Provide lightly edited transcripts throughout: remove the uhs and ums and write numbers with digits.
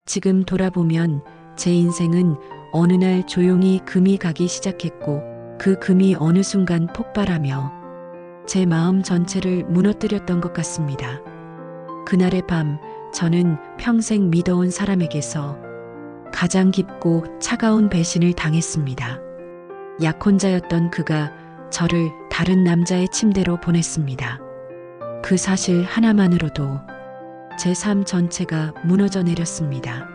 지금 돌아보면 제 인생은 어느 날 조용히 금이 가기 시작했고 그 금이 어느 순간 폭발하며 제 마음 전체를 무너뜨렸던 것 같습니다. 그날의 밤 저는 평생 믿어온 사람에게서 가장 깊고 차가운 배신을 당했습니다. 약혼자였던 그가 저를 다른 남자의 침대로 보냈습니다. 그 사실 하나만으로도 제 삶 전체가 무너져 내렸습니다.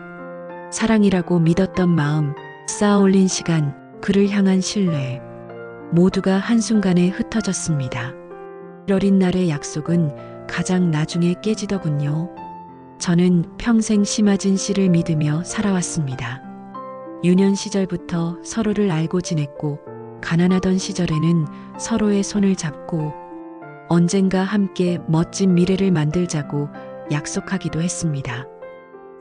사랑이라고 믿었던 마음, 쌓아 올린 시간, 그를 향한 신뢰, 모두가 한순간에 흩어졌습니다. 어린 날의 약속은 가장 나중에 깨지더군요. 저는 평생 심하진 씨를 믿으며 살아왔습니다. 유년 시절부터 서로를 알고 지냈고 가난하던 시절에는 서로의 손을 잡고 언젠가 함께 멋진 미래를 만들자고 약속하기도 했습니다.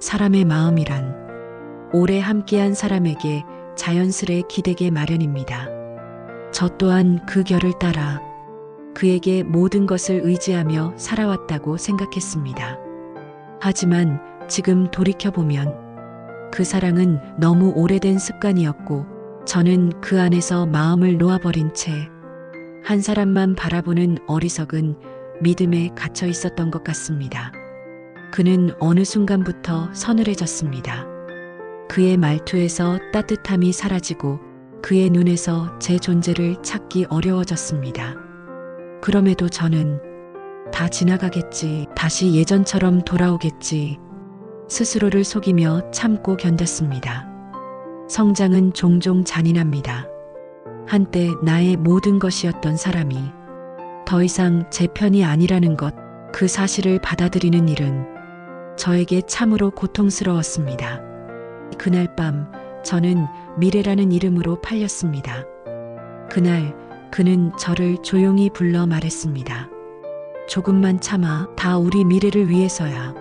사람의 마음이란 오래 함께한 사람에게 자연스레 기대게 마련입니다. 저 또한 그 결을 따라 그에게 모든 것을 의지하며 살아왔다고 생각했습니다. 하지만 지금 돌이켜보면 그 사랑은 너무 오래된 습관이었고 저는 그 안에서 마음을 놓아버린 채 한 사람만 바라보는 어리석은 믿음에 갇혀 있었던 것 같습니다. 그는 어느 순간부터 서늘해졌습니다. 그의 말투에서 따뜻함이 사라지고 그의 눈에서 제 존재를 찾기 어려워졌습니다. 그럼에도 저는 다 지나가겠지, 다시 예전처럼 돌아오겠지, 스스로를 속이며 참고 견뎠습니다. 성장은 종종 잔인합니다. 한때 나의 모든 것이었던 사람이 더 이상 제 편이 아니라는 것, 그 사실을 받아들이는 일은 저에게 참으로 고통스러웠습니다. 그날 밤 저는 미래라는 이름으로 팔렸습니다. 그날 그는 저를 조용히 불러 말했습니다. 조금만 참아, 다 우리 미래를 위해서야.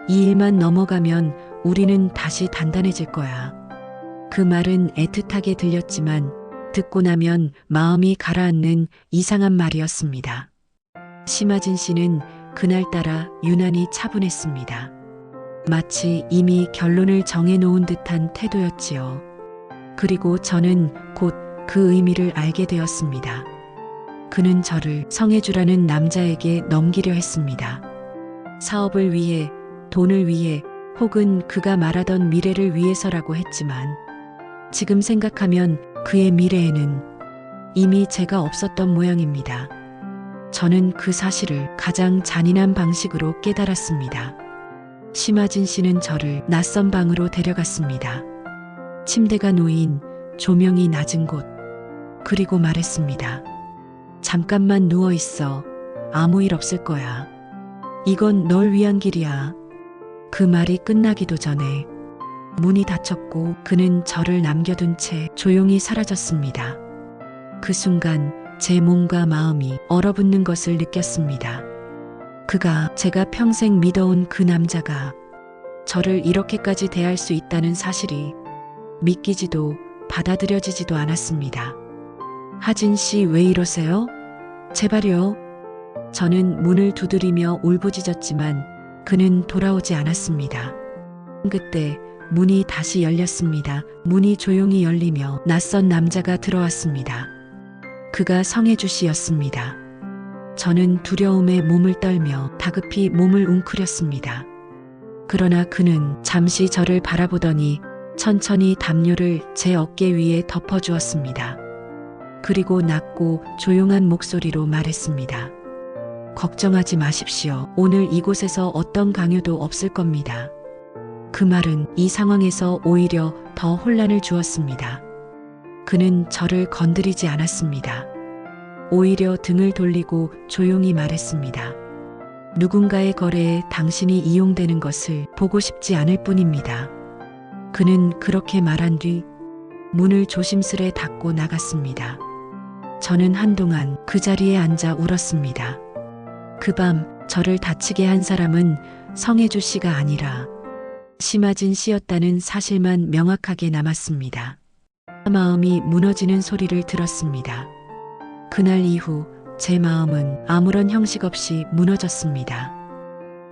이 일만 넘어가면 우리는 다시 단단해질 거야. 그 말은 애틋하게 들렸지만 듣고 나면 마음이 가라앉는 이상한 말이었습니다. 심하진 씨는 그날따라 유난히 차분했습니다. 마치 이미 결론을 정해놓은 듯한 태도였지요. 그리고 저는 곧 그 의미를 알게 되었습니다. 그는 저를 성혜주라는 남자에게 넘기려 했습니다. 사업을 위해, 돈을 위해, 혹은 그가 말하던 미래를 위해서라고 했지만 지금 생각하면 그의 미래에는 이미 제가 없었던 모양입니다. 저는 그 사실을 가장 잔인한 방식으로 깨달았습니다. 심하진 씨는 저를 낯선 방으로 데려갔습니다. 침대가 놓인 조명이 낮은 곳, 그리고 말했습니다. 잠깐만 누워 있어. 아무 일 없을 거야. 이건 널 위한 길이야. 그 말이 끝나기도 전에 문이 닫혔고 그는 저를 남겨둔 채 조용히 사라졌습니다. 그 순간 제 몸과 마음이 얼어붙는 것을 느꼈습니다. 그가, 제가 평생 믿어온 그 남자가 저를 이렇게까지 대할 수 있다는 사실이 믿기지도 받아들여지지도 않았습니다. 하진 씨, 왜 이러세요? 제발요. 저는 문을 두드리며 울부짖었지만 그는 돌아오지 않았습니다. 그때 문이 다시 열렸습니다. 문이 조용히 열리며 낯선 남자가 들어왔습니다. 그가 성혜주 씨였습니다. 저는 두려움에 몸을 떨며 다급히 몸을 웅크렸습니다. 그러나 그는 잠시 저를 바라보더니 천천히 담요를 제 어깨 위에 덮어주었습니다. 그리고 낮고 조용한 목소리로 말했습니다. 걱정하지 마십시오. 오늘 이곳에서 어떤 강요도 없을 겁니다. 그 말은 이 상황에서 오히려 더 혼란을 주었습니다. 그는 저를 건드리지 않았습니다. 오히려 등을 돌리고 조용히 말했습니다. 누군가의 거래에 당신이 이용되는 것을 보고 싶지 않을 뿐입니다. 그는 그렇게 말한 뒤 문을 조심스레 닫고 나갔습니다. 저는 한동안 그 자리에 앉아 울었습니다. 그 밤 저를 다치게 한 사람은 성혜주 씨가 아니라 심하진 씨였다는 사실만 명확하게 남았습니다. 마음이 무너지는 소리를 들었습니다. 그날 이후 제 마음은 아무런 형식 없이 무너졌습니다.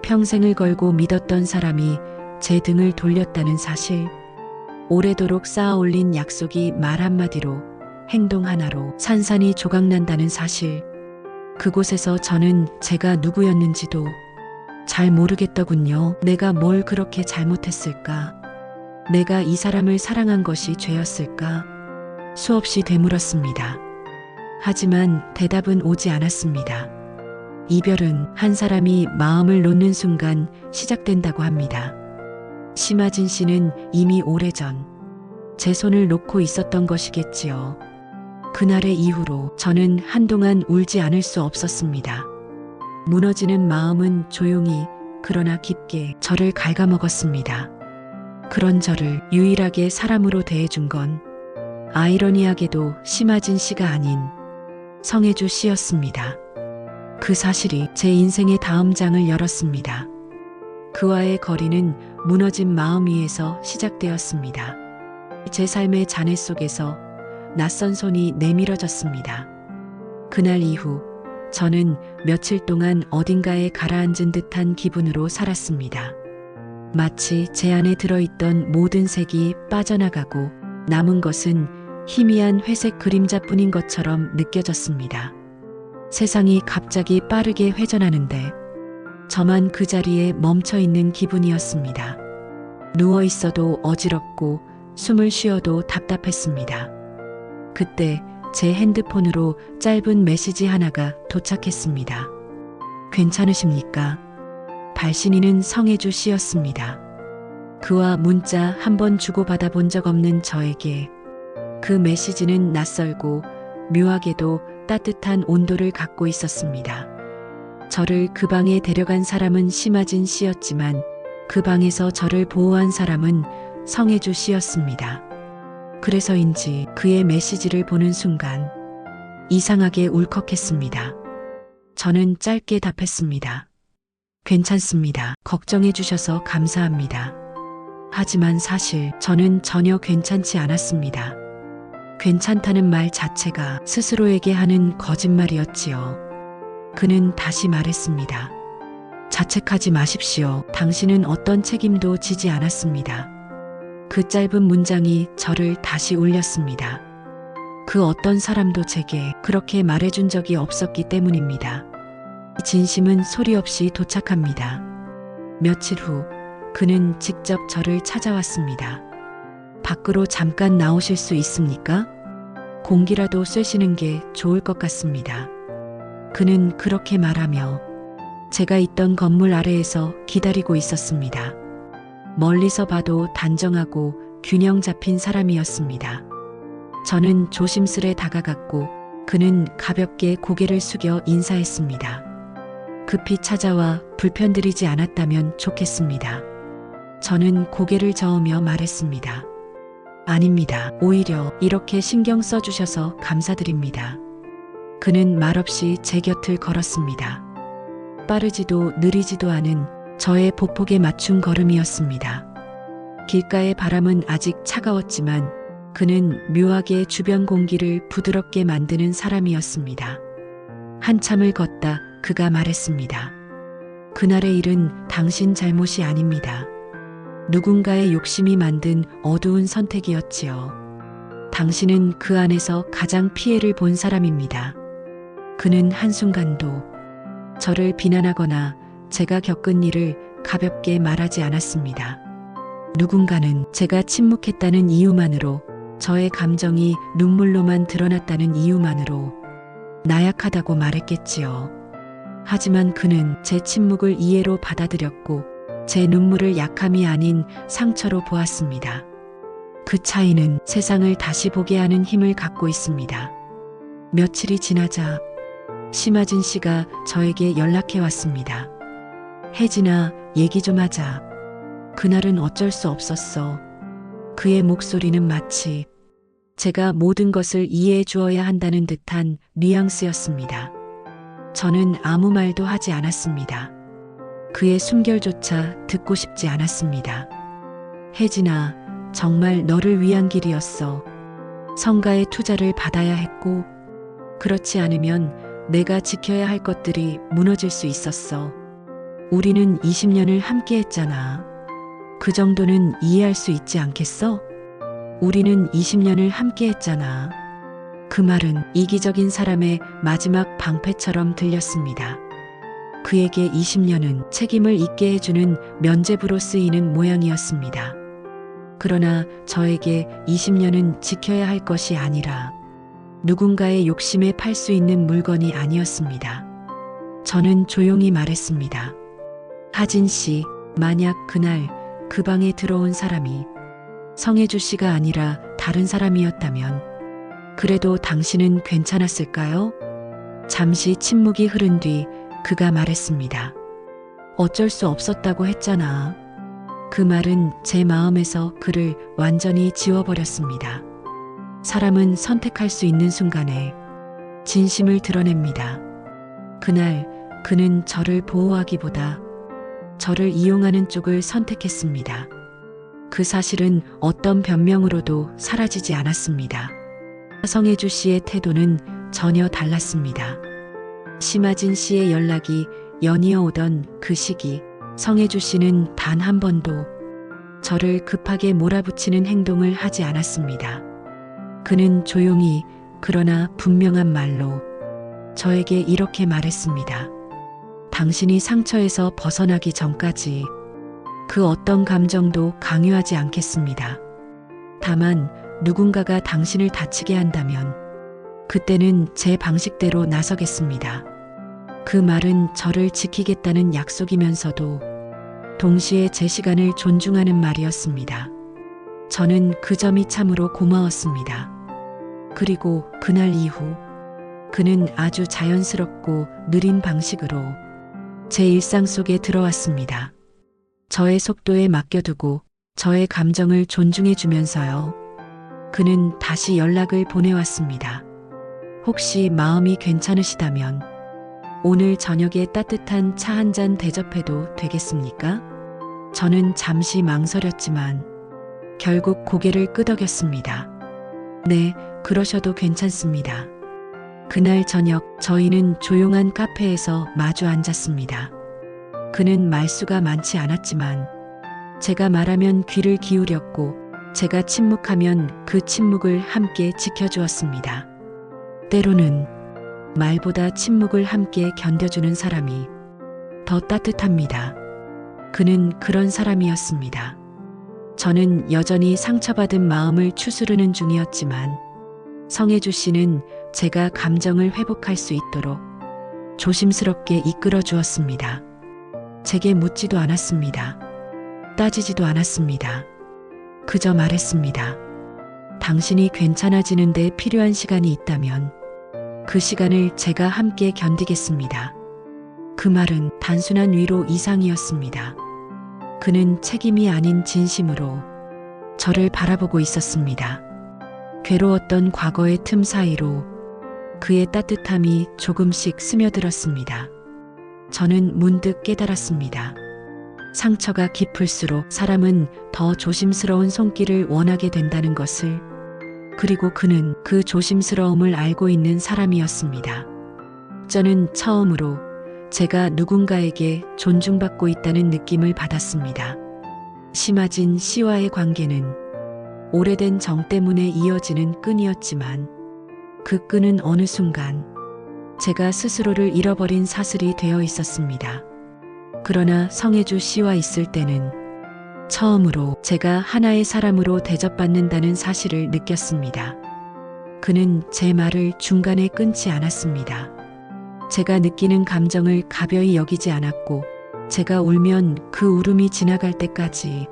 평생을 걸고 믿었던 사람이 제 등을 돌렸다는 사실, 오래도록 쌓아 올린 약속이 말 한마디로, 행동 하나로 산산이 조각난다는 사실, 그곳에서 저는 제가 누구였는지도 잘 모르겠더군요. 내가 뭘 그렇게 잘못했을까? 내가 이 사람을 사랑한 것이 죄였을까? 수없이 되물었습니다. 하지만 대답은 오지 않았습니다. 이별은 한 사람이 마음을 놓는 순간 시작된다고 합니다. 심하진 씨는 이미 오래전 제 손을 놓고 있었던 것이겠지요. 그날의 이후로 저는 한동안 울지 않을 수 없었습니다. 무너지는 마음은 조용히 그러나 깊게 저를 갉아먹었습니다. 그런 저를 유일하게 사람으로 대해준 건 아이러니하게도 심하진 씨가 아닌 성혜주 씨였습니다. 그 사실이 제 인생의 다음 장을 열었습니다. 그와의 거리는 무너진 마음 위에서 시작되었습니다. 제 삶의 잔해 속에서 낯선 손이 내밀어졌습니다. 그날 이후 저는 며칠 동안 어딘가에 가라앉은 듯한 기분으로 살았습니다. 마치 제 안에 들어있던 모든 색이 빠져나가고 남은 것은 희미한 회색 그림자뿐인 것처럼 느껴졌습니다. 세상이 갑자기 빠르게 회전하는데 저만 그 자리에 멈춰 있는 기분이었습니다. 누워 있어도 어지럽고 숨을 쉬어도 답답했습니다. 그때 제 핸드폰으로 짧은 메시지 하나가 도착했습니다. 괜찮으십니까? 발신인은 성혜주 씨였습니다. 그와 문자 한 번 주고받아 본 적 없는 저에게 그 메시지는 낯설고 묘하게도 따뜻한 온도를 갖고 있었습니다. 저를 그 방에 데려간 사람은 심하진 씨였지만 그 방에서 저를 보호한 사람은 성혜주 씨였습니다. 그래서인지 그의 메시지를 보는 순간 이상하게 울컥했습니다. 저는 짧게 답했습니다. 괜찮습니다. 걱정해 주셔서 감사합니다. 하지만 사실 저는 전혀 괜찮지 않았습니다. 괜찮다는 말 자체가 스스로에게 하는 거짓말이었지요. 그는 다시 말했습니다. 자책하지 마십시오. 당신은 어떤 책임도 지지 않았습니다. 그 짧은 문장이 저를 다시 울렸습니다. 그 어떤 사람도 제게 그렇게 말해준 적이 없었기 때문입니다. 진심은 소리 없이 도착합니다. 며칠 후 그는 직접 저를 찾아왔습니다. 밖으로 잠깐 나오실 수 있습니까? 공기라도 쐬시는 게 좋을 것 같습니다. 그는 그렇게 말하며 제가 있던 건물 아래에서 기다리고 있었습니다. 멀리서 봐도 단정하고 균형 잡힌 사람이었습니다. 저는 조심스레 다가갔고 그는 가볍게 고개를 숙여 인사했습니다. 급히 찾아와 불편드리지 않았다면 좋겠습니다. 저는 고개를 저으며 말했습니다. 아닙니다. 오히려 이렇게 신경 써주셔서 감사드립니다. 그는 말없이 제 곁을 걸었습니다. 빠르지도 느리지도 않은 저의 보폭에 맞춘 걸음이었습니다. 길가의 바람은 아직 차가웠지만 그는 묘하게 주변 공기를 부드럽게 만드는 사람이었습니다. 한참을 걷다 그가 말했습니다. 그날의 일은 당신 잘못이 아닙니다. 누군가의 욕심이 만든 어두운 선택이었지요. 당신은 그 안에서 가장 피해를 본 사람입니다. 그는 한순간도 저를 비난하거나 제가 겪은 일을 가볍게 말하지 않았습니다. 누군가는 제가 침묵했다는 이유만으로, 저의 감정이 눈물로만 드러났다는 이유만으로 나약하다고 말했겠지요. 하지만 그는 제 침묵을 이해로 받아들였고 제 눈물을 약함이 아닌 상처로 보았습니다. 그 차이는 세상을 다시 보게 하는 힘을 갖고 있습니다. 며칠이 지나자 심하진 씨가 저에게 연락해 왔습니다. 혜진아, 얘기 좀 하자. 그날은 어쩔 수 없었어. 그의 목소리는 마치 제가 모든 것을 이해해 주어야 한다는 듯한 뉘앙스였습니다. 저는 아무 말도 하지 않았습니다. 그의 숨결조차 듣고 싶지 않았습니다. 혜진아, 정말 너를 위한 길이었어. 성가의 투자를 받아야 했고, 그렇지 않으면 내가 지켜야 할 것들이 무너질 수 있었어. 우리는 20년을 함께 했잖아. 그 정도는 이해할 수 있지 않겠어? 우리는 20년을 함께 했잖아. 그 말은 이기적인 사람의 마지막 방패처럼 들렸습니다. 그에게 20년은 책임을 잊게 해주는 면죄부로 쓰이는 모양이었습니다. 그러나 저에게 20년은 지켜야 할 것이 아니라 누군가의 욕심에 팔 수 있는 물건이 아니었습니다. 저는 조용히 말했습니다. 하진 씨, 만약 그날 그 방에 들어온 사람이 성혜주 씨가 아니라 다른 사람이었다면 그래도 당신은 괜찮았을까요? 잠시 침묵이 흐른 뒤 그가 말했습니다. 어쩔 수 없었다고 했잖아. 그 말은 제 마음에서 그를 완전히 지워버렸습니다. 사람은 선택할 수 있는 순간에 진심을 드러냅니다. 그날 그는 저를 보호하기보다 저를 이용하는 쪽을 선택했습니다. 그 사실은 어떤 변명으로도 사라지지 않았습니다. 성혜주 씨의 태도는 전혀 달랐습니다. 심하진 씨의 연락이 연이어 오던 그 시기, 성혜주 씨는 단 한 번도 저를 급하게 몰아붙이는 행동을 하지 않았습니다. 그는 조용히 그러나 분명한 말로 저에게 이렇게 말했습니다. 당신이 상처에서 벗어나기 전까지 그 어떤 감정도 강요하지 않겠습니다. 다만 누군가가 당신을 다치게 한다면 그때는 제 방식대로 나서겠습니다. 그 말은 저를 지키겠다는 약속이면서도 동시에 제 시간을 존중하는 말이었습니다. 저는 그 점이 참으로 고마웠습니다. 그리고 그날 이후 그는 아주 자연스럽고 느린 방식으로 제 일상 속에 들어왔습니다. 저의 속도에 맡겨두고 저의 감정을 존중해 주면서요. 그는 다시 연락을 보내왔습니다. 혹시 마음이 괜찮으시다면 오늘 저녁에 따뜻한 차 한 잔 대접해도 되겠습니까? 저는 잠시 망설였지만 결국 고개를 끄덕였습니다. 네, 그러셔도 괜찮습니다. 그날 저녁 저희는 조용한 카페에서 마주 앉았습니다. 그는 말수가 많지 않았지만 제가 말하면 귀를 기울였고 제가 침묵하면 그 침묵을 함께 지켜주었습니다. 때로는 말보다 침묵을 함께 견뎌주는 사람이 더 따뜻합니다. 그는 그런 사람이었습니다. 저는 여전히 상처받은 마음을 추스르는 중이었지만 성혜주 씨는 제가 감정을 회복할 수 있도록 조심스럽게 이끌어 주었습니다. 제게 묻지도 않았습니다. 따지지도 않았습니다. 그저 말했습니다. 당신이 괜찮아지는 데 필요한 시간이 있다면 그 시간을 제가 함께 견디겠습니다. 그 말은 단순한 위로 이상이었습니다. 그는 책임이 아닌 진심으로 저를 바라보고 있었습니다. 괴로웠던 과거의 틈 사이로 그의 따뜻함이 조금씩 스며들었습니다. 저는 문득 깨달았습니다. 상처가 깊을수록 사람은 더 조심스러운 손길을 원하게 된다는 것을. 그리고 그는 그 조심스러움을 알고 있는 사람이었습니다. 저는 처음으로 제가 누군가에게 존중받고 있다는 느낌을 받았습니다. 심하진 씨와의 관계는 오래된 정 때문에 이어지는 끈이었지만 그 끈은 어느 순간 제가 스스로를 잃어버린 사슬이 되어 있었습니다. 그러나 성혜주 씨와 있을 때는 처음으로 제가 하나의 사람으로 대접받는다는 사실을 느꼈습니다. 그는 제 말을 중간에 끊지 않았습니다. 제가 느끼는 감정을 가벼이 여기지 않았고 제가 울면 그 울음이 지나갈 때까지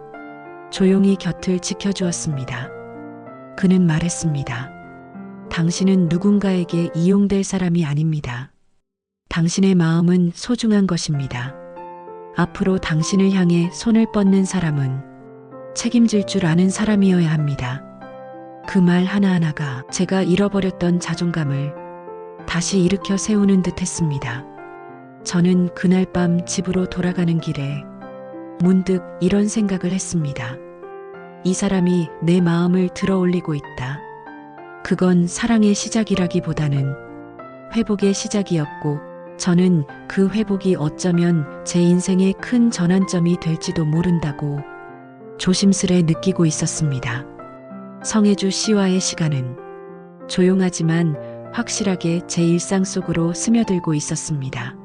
조용히 곁을 지켜주었습니다. 그는 말했습니다. 당신은 누군가에게 이용될 사람이 아닙니다. 당신의 마음은 소중한 것입니다. 앞으로 당신을 향해 손을 뻗는 사람은 책임질 줄 아는 사람이어야 합니다. 그 말 하나하나가 제가 잃어버렸던 자존감을 다시 일으켜 세우는 듯 했습니다. 저는 그날 밤 집으로 돌아가는 길에 문득 이런 생각을 했습니다. 이 사람이 내 마음을 들어올리고 있다. 그건 사랑의 시작이라기보다는 회복의 시작이었고 저는 그 회복이 어쩌면 제 인생의 큰 전환점이 될지도 모른다고 조심스레 느끼고 있었습니다. 성혜주 씨와의 시간은 조용하지만 확실하게 제 일상 속으로 스며들고 있었습니다.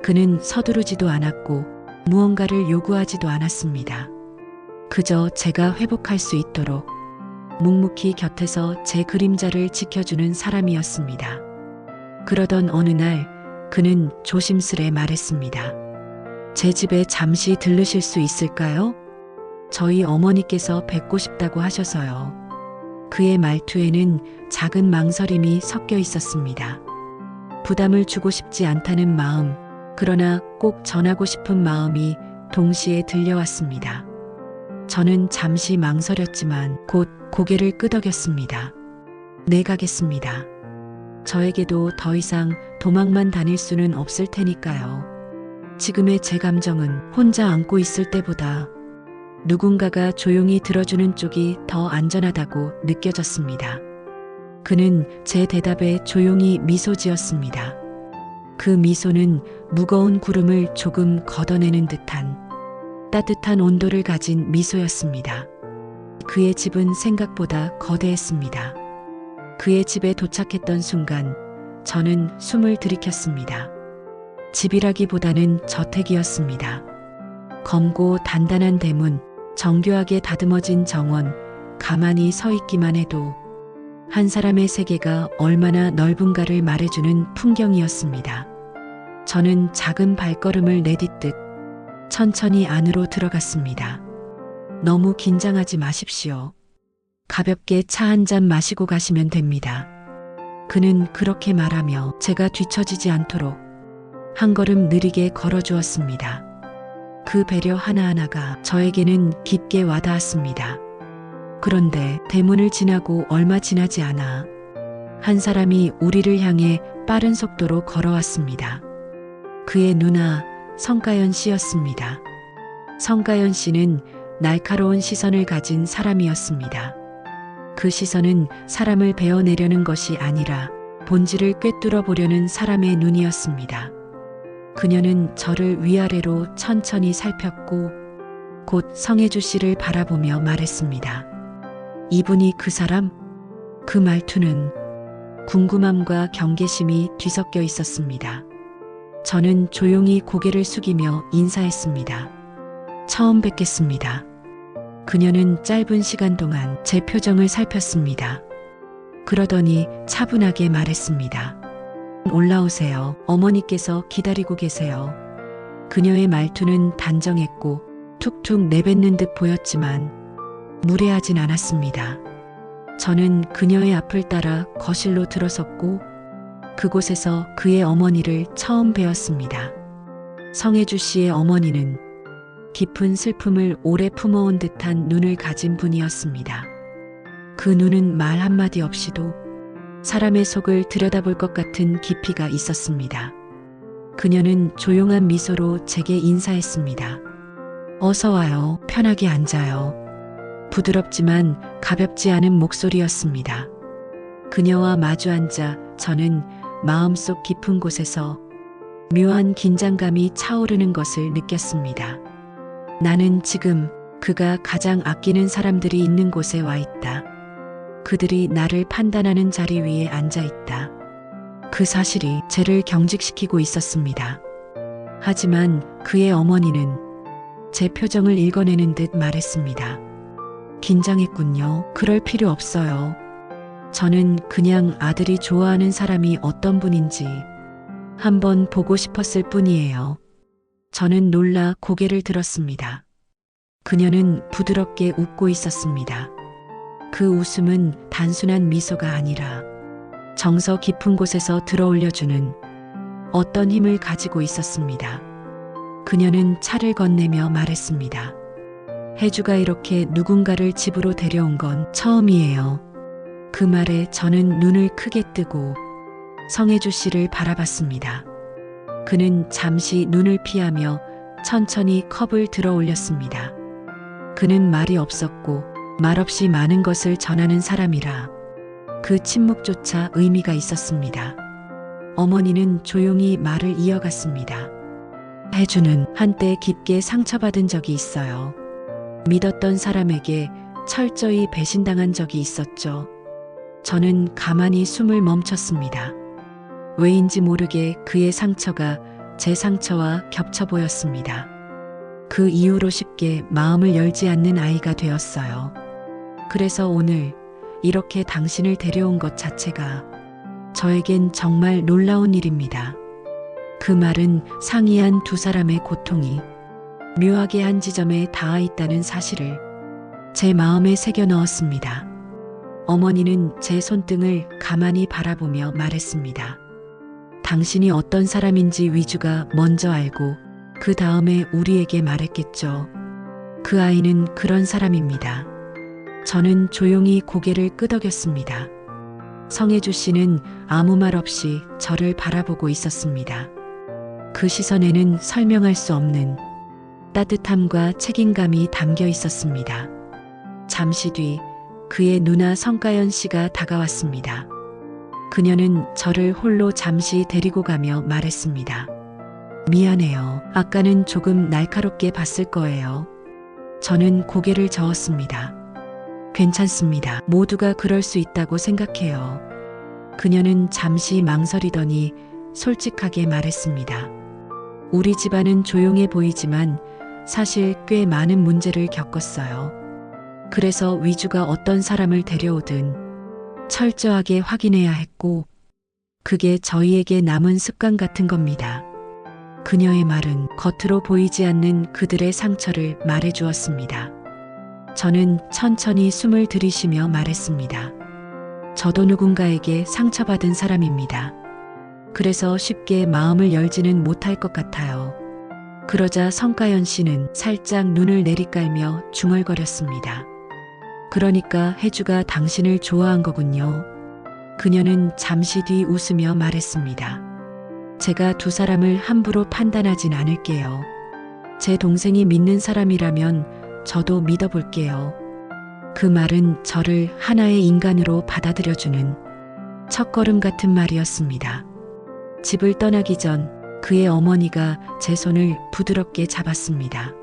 그는 서두르지도 않았고 무언가를 요구하지도 않았습니다. 그저 제가 회복할 수 있도록 묵묵히 곁에서 제 그림자를 지켜주는 사람이었습니다. 그러던 어느 날 그는 조심스레 말했습니다. 제 집에 잠시 들르실 수 있을까요? 저희 어머니께서 뵙고 싶다고 하셔서요. 그의 말투에는 작은 망설임이 섞여 있었습니다. 부담을 주고 싶지 않다는 마음, 그러나 꼭 전하고 싶은 마음이 동시에 들려왔습니다. 저는 잠시 망설였지만 곧 고개를 끄덕였습니다. 네, 가겠습니다. 저에게도 더 이상 도망만 다닐 수는 없을 테니까요. 지금의 제 감정은 혼자 안고 있을 때보다 누군가가 조용히 들어주는 쪽이 더 안전하다고 느껴졌습니다. 그는 제 대답에 조용히 미소 지었습니다. 그 미소는 무거운 구름을 조금 걷어내는 듯한 따뜻한 온도를 가진 미소였습니다. 그의 집은 생각보다 거대했습니다. 그의 집에 도착했던 순간 저는 숨을 들이켰습니다. 집이라기보다는 저택이었습니다. 검고 단단한 대문, 정교하게 다듬어진 정원, 가만히 서 있기만 해도 한 사람의 세계가 얼마나 넓은가를 말해주는 풍경이었습니다. 저는 작은 발걸음을 내딛듯 천천히 안으로 들어갔습니다. 너무 긴장하지 마십시오. 가볍게 차 한 잔 마시고 가시면 됩니다. 그는 그렇게 말하며 제가 뒤처지지 않도록 한 걸음 느리게 걸어주었습니다. 그 배려 하나하나가 저에게는 깊게 와닿았습니다. 그런데 대문을 지나고 얼마 지나지 않아 한 사람이 우리를 향해 빠른 속도로 걸어왔습니다. 그의 누나 성가연 씨였습니다. 성가연 씨는 날카로운 시선을 가진 사람이었습니다. 그 시선은 사람을 베어내려는 것이 아니라 본질을 꿰뚫어 보려는 사람의 눈이었습니다. 그녀는 저를 위아래로 천천히 살폈고 곧 성혜주 씨를 바라보며 말했습니다. 이분이 그 사람? 그 말투는 궁금함과 경계심이 뒤섞여 있었습니다. 저는 조용히 고개를 숙이며 인사했습니다. 처음 뵙겠습니다. 그녀는 짧은 시간 동안 제 표정을 살폈습니다. 그러더니 차분하게 말했습니다. 올라오세요. 어머니께서 기다리고 계세요. 그녀의 말투는 단정했고 툭툭 내뱉는 듯 보였지만 무례하진 않았습니다. 저는 그녀의 앞을 따라 거실로 들어섰고 그곳에서 그의 어머니를 처음 뵈었습니다. 성혜주 씨의 어머니는 깊은 슬픔을 오래 품어온 듯한 눈을 가진 분이었습니다. 그 눈은 말 한마디 없이도 사람의 속을 들여다볼 것 같은 깊이가 있었습니다. 그녀는 조용한 미소로 제게 인사했습니다. 어서 와요. 편하게 앉아요. 부드럽지만 가볍지 않은 목소리였습니다. 그녀와 마주 앉아 저는 마음속 깊은 곳에서 묘한 긴장감이 차오르는 것을 느꼈습니다. 나는 지금 그가 가장 아끼는 사람들이 있는 곳에 와 있다. 그들이 나를 판단하는 자리 위에 앉아 있다. 그 사실이 쟤를 경직시키고 있었습니다. 하지만 그의 어머니는 제 표정을 읽어내는 듯 말했습니다. 긴장했군요. 그럴 필요 없어요. 저는 그냥 아들이 좋아하는 사람이 어떤 분인지 한번 보고 싶었을 뿐이에요. 저는 놀라 고개를 들었습니다. 그녀는 부드럽게 웃고 있었습니다. 그 웃음은 단순한 미소가 아니라 정서 깊은 곳에서 들어올려주는 어떤 힘을 가지고 있었습니다. 그녀는 차를 건네며 말했습니다. 혜주가 이렇게 누군가를 집으로 데려온 건 처음이에요. 그 말에 저는 눈을 크게 뜨고 성혜주 씨를 바라봤습니다. 그는 잠시 눈을 피하며 천천히 컵을 들어 올렸습니다. 그는 말이 없었고 말없이 많은 것을 전하는 사람이라 그 침묵조차 의미가 있었습니다. 어머니는 조용히 말을 이어갔습니다. 혜주는 한때 깊게 상처받은 적이 있어요. 믿었던 사람에게 철저히 배신당한 적이 있었죠. 저는 가만히 숨을 멈췄습니다. 왜인지 모르게 그의 상처가 제 상처와 겹쳐 보였습니다. 그 이후로 쉽게 마음을 열지 않는 아이가 되었어요. 그래서 오늘 이렇게 당신을 데려온 것 자체가 저에겐 정말 놀라운 일입니다. 그 말은 상이한 두 사람의 고통이 묘하게 한 지점에 닿아 있다는 사실을 제 마음에 새겨 넣었습니다. 어머니는 제 손등을 가만히 바라보며 말했습니다. 당신이 어떤 사람인지 위주가 먼저 알고 그 다음에 우리에게 말했겠죠. 그 아이는 그런 사람입니다. 저는 조용히 고개를 끄덕였습니다. 성혜주 씨는 아무 말 없이 저를 바라보고 있었습니다. 그 시선에는 설명할 수 없는 따뜻함과 책임감이 담겨 있었습니다. 잠시 뒤 그의 누나 성가연 씨가 다가왔습니다. 그녀는 저를 홀로 잠시 데리고 가며 말했습니다. 미안해요. 아까는 조금 날카롭게 봤을 거예요. 저는 고개를 저었습니다. 괜찮습니다. 모두가 그럴 수 있다고 생각해요. 그녀는 잠시 망설이더니 솔직하게 말했습니다. 우리 집안은 조용해 보이지만 사실 꽤 많은 문제를 겪었어요. 그래서 위주가 어떤 사람을 데려오든 철저하게 확인해야 했고 그게 저희에게 남은 습관 같은 겁니다. 그녀의 말은 겉으로 보이지 않는 그들의 상처를 말해주었습니다. 저는 천천히 숨을 들이쉬며 말했습니다. 저도 누군가에게 상처받은 사람입니다. 그래서 쉽게 마음을 열지는 못할 것 같아요. 그러자 성가연 씨는 살짝 눈을 내리깔며 중얼거렸습니다. 그러니까 혜주가 당신을 좋아한 거군요. 그녀는 잠시 뒤 웃으며 말했습니다. 제가 두 사람을 함부로 판단하진 않을게요. 제 동생이 믿는 사람이라면 저도 믿어볼게요. 그 말은 저를 하나의 인간으로 받아들여주는 첫걸음 같은 말이었습니다. 집을 떠나기 전 그의 어머니가 제 손을 부드럽게 잡았습니다.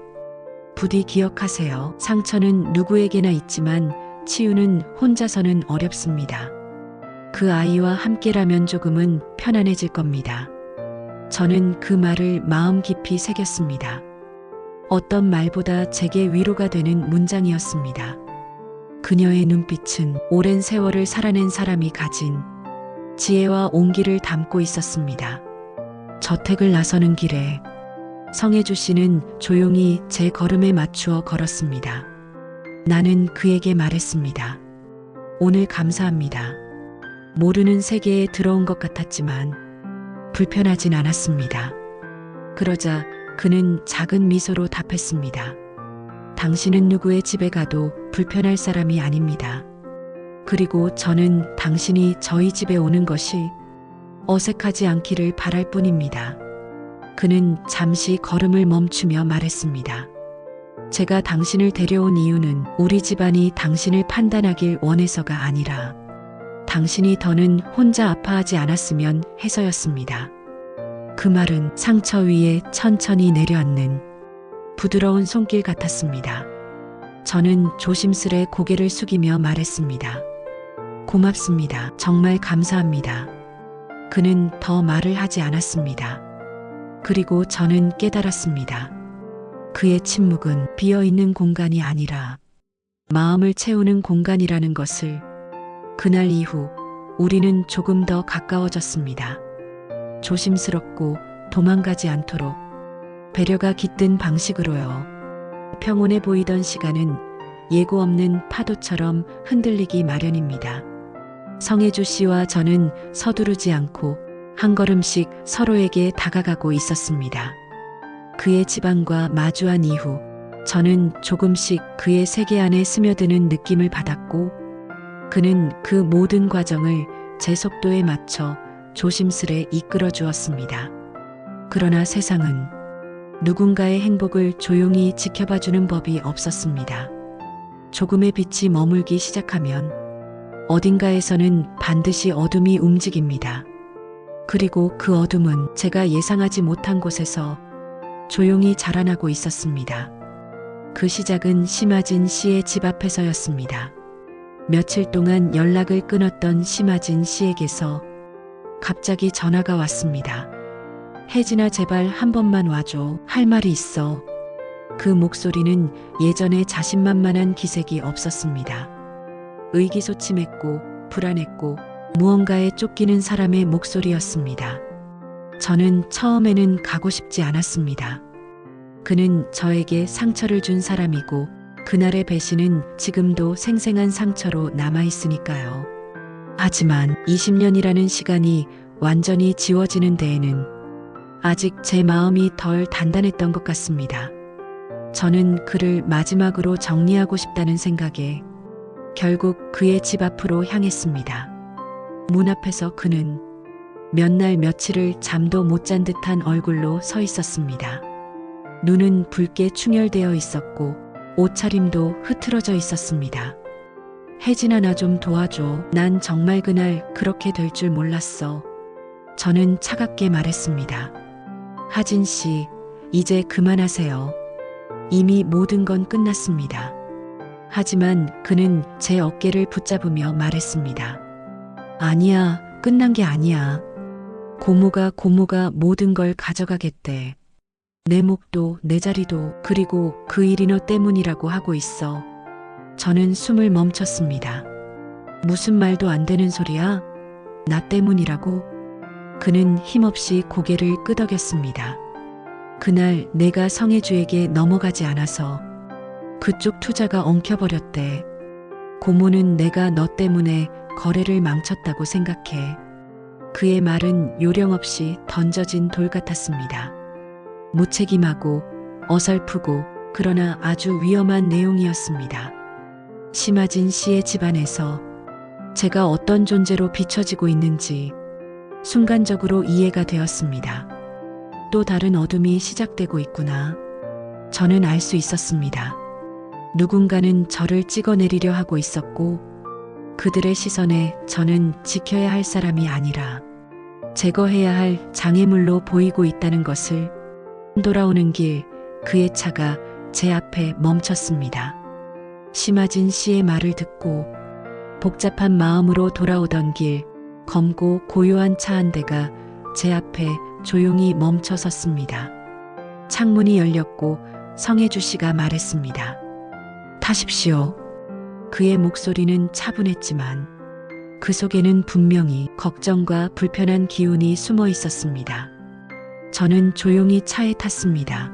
부디 기억하세요. 상처는 누구에게나 있지만 치유는 혼자서는 어렵습니다. 그 아이와 함께라면 조금은 편안해질 겁니다. 저는 그 말을 마음 깊이 새겼습니다. 어떤 말보다 제게 위로가 되는 문장이었습니다. 그녀의 눈빛은 오랜 세월을 살아낸 사람이 가진 지혜와 온기를 담고 있었습니다. 저택을 나서는 길에 성혜주 씨는 조용히 제 걸음에 맞추어 걸었습니다. 나는 그에게 말했습니다. 오늘 감사합니다. 모르는 세계에 들어온 것 같았지만 불편하진 않았습니다. 그러자 그는 작은 미소로 답했습니다. 당신은 누구의 집에 가도 불편할 사람이 아닙니다. 그리고 저는 당신이 저희 집에 오는 것이 어색하지 않기를 바랄 뿐입니다. 그는 잠시 걸음을 멈추며 말했습니다. 제가 당신을 데려온 이유는 우리 집안이 당신을 판단하길 원해서가 아니라 당신이 더는 혼자 아파하지 않았으면 해서였습니다. 그 말은 상처 위에 천천히 내려앉는 부드러운 손길 같았습니다. 저는 조심스레 고개를 숙이며 말했습니다. 고맙습니다. 정말 감사합니다. 그는 더 말을 하지 않았습니다. 그리고 저는 깨달았습니다. 그의 침묵은 비어있는 공간이 아니라 마음을 채우는 공간이라는 것을. 그날 이후 우리는 조금 더 가까워졌습니다. 조심스럽고 도망가지 않도록 배려가 깃든 방식으로요. 평온해 보이던 시간은 예고 없는 파도처럼 흔들리기 마련입니다. 성혜주 씨와 저는 서두르지 않고 한 걸음씩 서로에게 다가가고 있었습니다. 그의 집안과 마주한 이후 저는 조금씩 그의 세계 안에 스며드는 느낌을 받았고 그는 그 모든 과정을 제 속도에 맞춰 조심스레 이끌어 주었습니다. 그러나 세상은 누군가의 행복을 조용히 지켜봐주는 법이 없었습니다. 조금의 빛이 머물기 시작하면 어딘가에서는 반드시 어둠이 움직입니다. 그리고 그 어둠은 제가 예상하지 못한 곳에서 조용히 자라나고 있었습니다. 그 시작은 심아진 씨의 집 앞에서였습니다. 며칠 동안 연락을 끊었던 심아진 씨에게서 갑자기 전화가 왔습니다. 혜진아, 제발 한 번만 와줘. 할 말이 있어. 그 목소리는 예전에 자신만만한 기색이 없었습니다. 의기소침했고 불안했고 무언가에 쫓기는 사람의 목소리였습니다. 저는 처음에는 가고 싶지 않았습니다. 그는 저에게 상처를 준 사람이고 그날의 배신은 지금도 생생한 상처로 남아있으니까요. 하지만 20년이라는 시간이 완전히 지워지는 데에는 아직 제 마음이 덜 단단했던 것 같습니다. 저는 그를 마지막으로 정리하고 싶다는 생각에 결국 그의 집 앞으로 향했습니다. 문 앞에서 그는 몇 날 며칠을 잠도 못 잔 듯한 얼굴로 서 있었습니다. 눈은 붉게 충혈되어 있었고 옷차림도 흐트러져 있었습니다. 혜진아, 나 좀 도와줘. 난 정말 그날 그렇게 될 줄 몰랐어. 저는 차갑게 말했습니다. 하진 씨, 이제 그만하세요. 이미 모든 건 끝났습니다. 하지만 그는 제 어깨를 붙잡으며 말했습니다. 아니야, 끝난 게 아니야. 고모가 모든 걸 가져가겠대. 내 목도 내 자리도, 그리고 그 일이 너 때문이라고 하고 있어. 저는 숨을 멈췄습니다. 무슨 말도 안 되는 소리야? 나 때문이라고? 그는 힘없이 고개를 끄덕였습니다. 그날 내가 성혜주에게 넘어가지 않아서 그쪽 투자가 엉켜버렸대. 고모는 내가 너 때문에 거래를 망쳤다고 생각해. 그의 말은 요령없이 던져진 돌 같았습니다. 무책임하고 어설프고 그러나 아주 위험한 내용이었습니다. 심아진 씨의 집안에서 제가 어떤 존재로 비춰지고 있는지 순간적으로 이해가 되었습니다. 또 다른 어둠이 시작되고 있구나. 저는 알 수 있었습니다. 누군가는 저를 찍어내리려 하고 있었고 그들의 시선에 저는 지켜야 할 사람이 아니라 제거해야 할 장애물로 보이고 있다는 것을. 돌아오는 길, 그의 차가 제 앞에 멈췄습니다. 심아진 씨의 말을 듣고 복잡한 마음으로 돌아오던 길, 검고 고요한 차 한 대가 제 앞에 조용히 멈춰 섰습니다. 창문이 열렸고 성혜주 씨가 말했습니다. 타십시오. 그의 목소리는 차분했지만 그 속에는 분명히 걱정과 불편한 기운이 숨어 있었습니다. 저는 조용히 차에 탔습니다.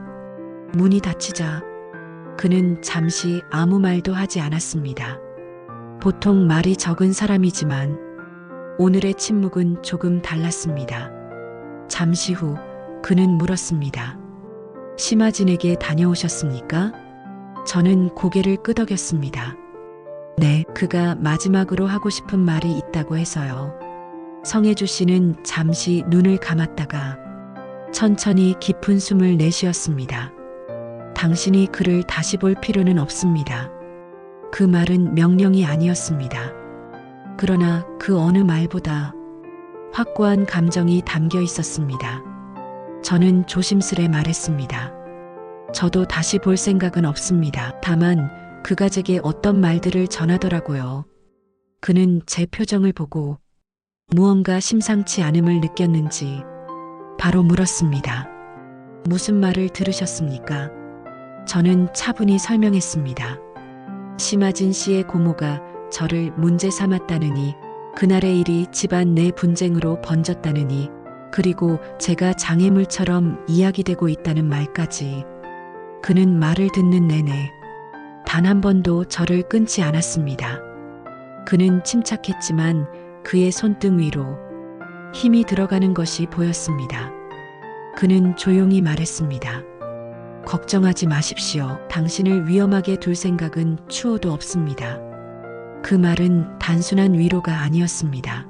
문이 닫히자 그는 잠시 아무 말도 하지 않았습니다. 보통 말이 적은 사람이지만 오늘의 침묵은 조금 달랐습니다. 잠시 후 그는 물었습니다. 심아진에게 다녀오셨습니까? 저는 고개를 끄덕였습니다. 네, 그가 마지막으로 하고 싶은 말이 있다고 해서요. 성혜주 씨는 잠시 눈을 감았다가 천천히 깊은 숨을 내쉬었습니다. 당신이 그를 다시 볼 필요는 없습니다. 그 말은 명령이 아니었습니다. 그러나 그 어느 말보다 확고한 감정이 담겨 있었습니다. 저는 조심스레 말했습니다. 저도 다시 볼 생각은 없습니다. 다만 그가 제게 어떤 말들을 전하더라고요. 그는 제 표정을 보고 무언가 심상치 않음을 느꼈는지 바로 물었습니다. 무슨 말을 들으셨습니까? 저는 차분히 설명했습니다. 심아진 씨의 고모가 저를 문제 삼았다느니, 그날의 일이 집안 내 분쟁으로 번졌다느니, 그리고 제가 장애물처럼 이야기되고 있다는 말까지. 그는 말을 듣는 내내 단 한 번도 저를 끊지 않았습니다. 그는 침착했지만 그의 손등 위로 힘이 들어가는 것이 보였습니다. 그는 조용히 말했습니다. 걱정하지 마십시오. 당신을 위험하게 둘 생각은 추호도 없습니다. 그 말은 단순한 위로가 아니었습니다.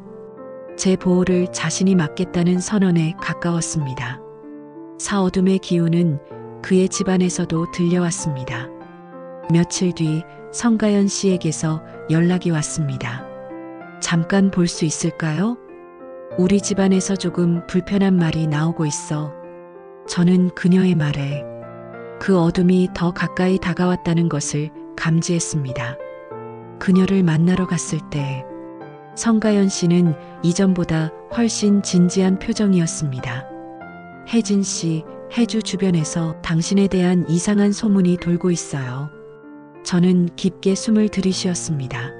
제 보호를 자신이 맡겠다는 선언에 가까웠습니다. 사어둠의 기운은 그의 집안에서도 들려왔습니다. 며칠 뒤 성가연 씨에게서 연락이 왔습니다. 잠깐 볼 수 있을까요? 우리 집안에서 조금 불편한 말이 나오고 있어. 저는 그녀의 말에 그 어둠이 더 가까이 다가왔다는 것을 감지했습니다. 그녀를 만나러 갔을 때 성가연 씨는 이전보다 훨씬 진지한 표정이었습니다. 혜진 씨, 혜주 주변에서 당신에 대한 이상한 소문이 돌고 있어요. 저는 깊게 숨을 들이쉬었습니다.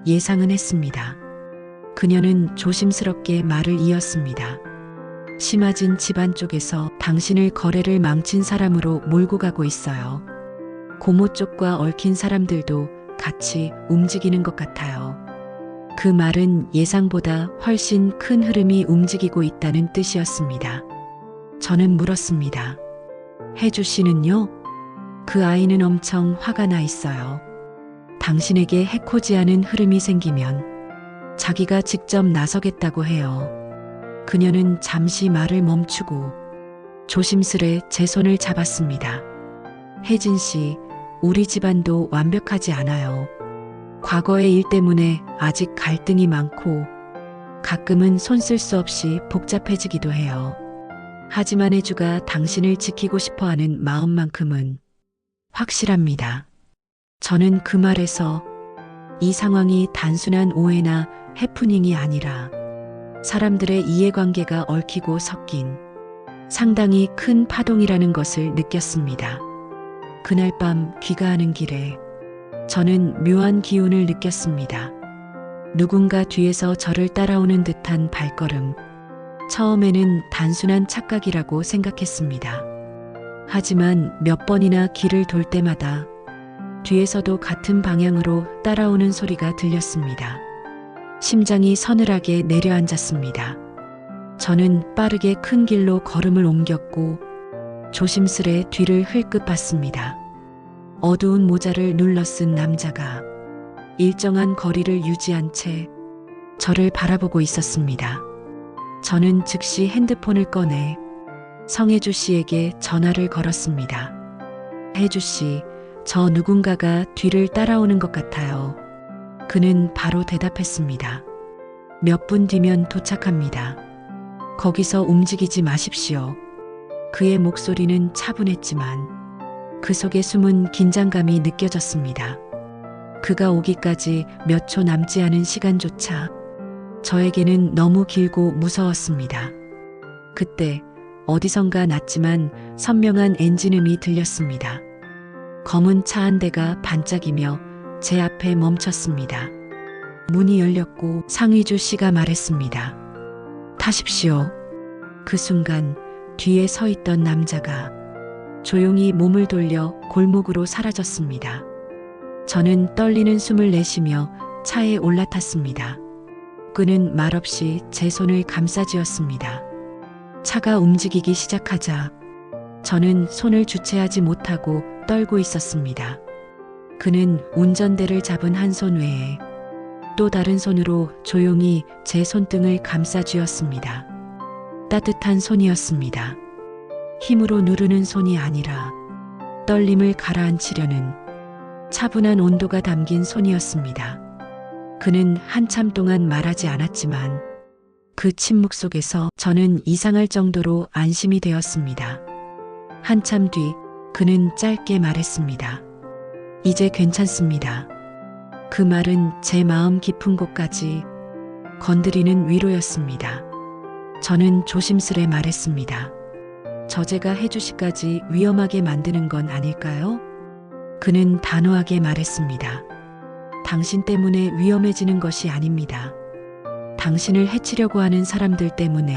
예상은 했습니다. 그녀는 조심스럽게 말을 이었습니다. 심하진 집안 쪽에서 당신을 거래를 망친 사람으로 몰고 가고 있어요. 고모 쪽과 얽힌 사람들도 같이 움직이는 것 같아요. 그 말은 예상보다 훨씬 큰 흐름이 움직이고 있다는 뜻이었습니다. 저는 물었습니다. 혜주 씨는요? 그 아이는 엄청 화가 나 있어요. 당신에게 해코지하는 흐름이 생기면 자기가 직접 나서겠다고 해요. 그녀는 잠시 말을 멈추고 조심스레 제 손을 잡았습니다. 혜진 씨, 우리 집안도 완벽하지 않아요. 과거의 일 때문에 아직 갈등이 많고 가끔은 손 쓸 수 없이 복잡해지기도 해요. 하지만 혜주가 당신을 지키고 싶어하는 마음만큼은 확실합니다. 저는 그 말에서 이 상황이 단순한 오해나 해프닝이 아니라 사람들의 이해관계가 얽히고 섞인 상당히 큰 파동이라는 것을 느꼈습니다. 그날 밤 귀가하는 길에 저는 묘한 기운을 느꼈습니다. 누군가 뒤에서 저를 따라오는 듯한 발걸음. 처음에는 단순한 착각이라고 생각했습니다. 하지만 몇 번이나 길을 돌 때마다 뒤에서도 같은 방향으로 따라오는 소리가 들렸습니다. 심장이 서늘하게 내려앉았습니다. 저는 빠르게 큰 길로 걸음을 옮겼고 조심스레 뒤를 흘끗 봤습니다. 어두운 모자를 눌러 쓴 남자가 일정한 거리를 유지한 채 저를 바라보고 있었습니다. 저는 즉시 핸드폰을 꺼내 성혜주 씨에게 전화를 걸었습니다. 혜주 씨, 저 누군가가 뒤를 따라오는 것 같아요. 그는 바로 대답했습니다. 몇 분 뒤면 도착합니다. 거기서 움직이지 마십시오. 그의 목소리는 차분했지만 그 속에 숨은 긴장감이 느껴졌습니다. 그가 오기까지 몇 초 남지 않은 시간조차 저에게는 너무 길고 무서웠습니다. 그때 어디선가 낮지만 선명한 엔진음이 들렸습니다. 검은 차 한 대가 반짝이며 제 앞에 멈췄습니다. 문이 열렸고 상위주 씨가 말했습니다. 타십시오. 그 순간 뒤에 서 있던 남자가 조용히 몸을 돌려 골목으로 사라졌습니다. 저는 떨리는 숨을 내쉬며 차에 올라탔습니다. 그는 말없이 제 손을 감싸쥐었습니다. 차가 움직이기 시작하자 저는 손을 주체하지 못하고 떨고 있었습니다. 그는 운전대를 잡은 한 손 외에 또 다른 손으로 조용히 제 손등을 감싸쥐었습니다. 따뜻한 손이었습니다. 힘으로 누르는 손이 아니라 떨림을 가라앉히려는 차분한 온도가 담긴 손이었습니다. 그는 한참 동안 말하지 않았지만 그 침묵 속에서 저는 이상할 정도로 안심이 되었습니다. 한참 뒤 그는 짧게 말했습니다. 이제 괜찮습니다. 그 말은 제 마음 깊은 곳까지 건드리는 위로였습니다. 저는 조심스레 말했습니다. 저제가 혜주 씨까지 위험하게 만드는 건 아닐까요? 그는 단호하게 말했습니다. 당신 때문에 위험해지는 것이 아닙니다. 당신을 해치려고 하는 사람들 때문에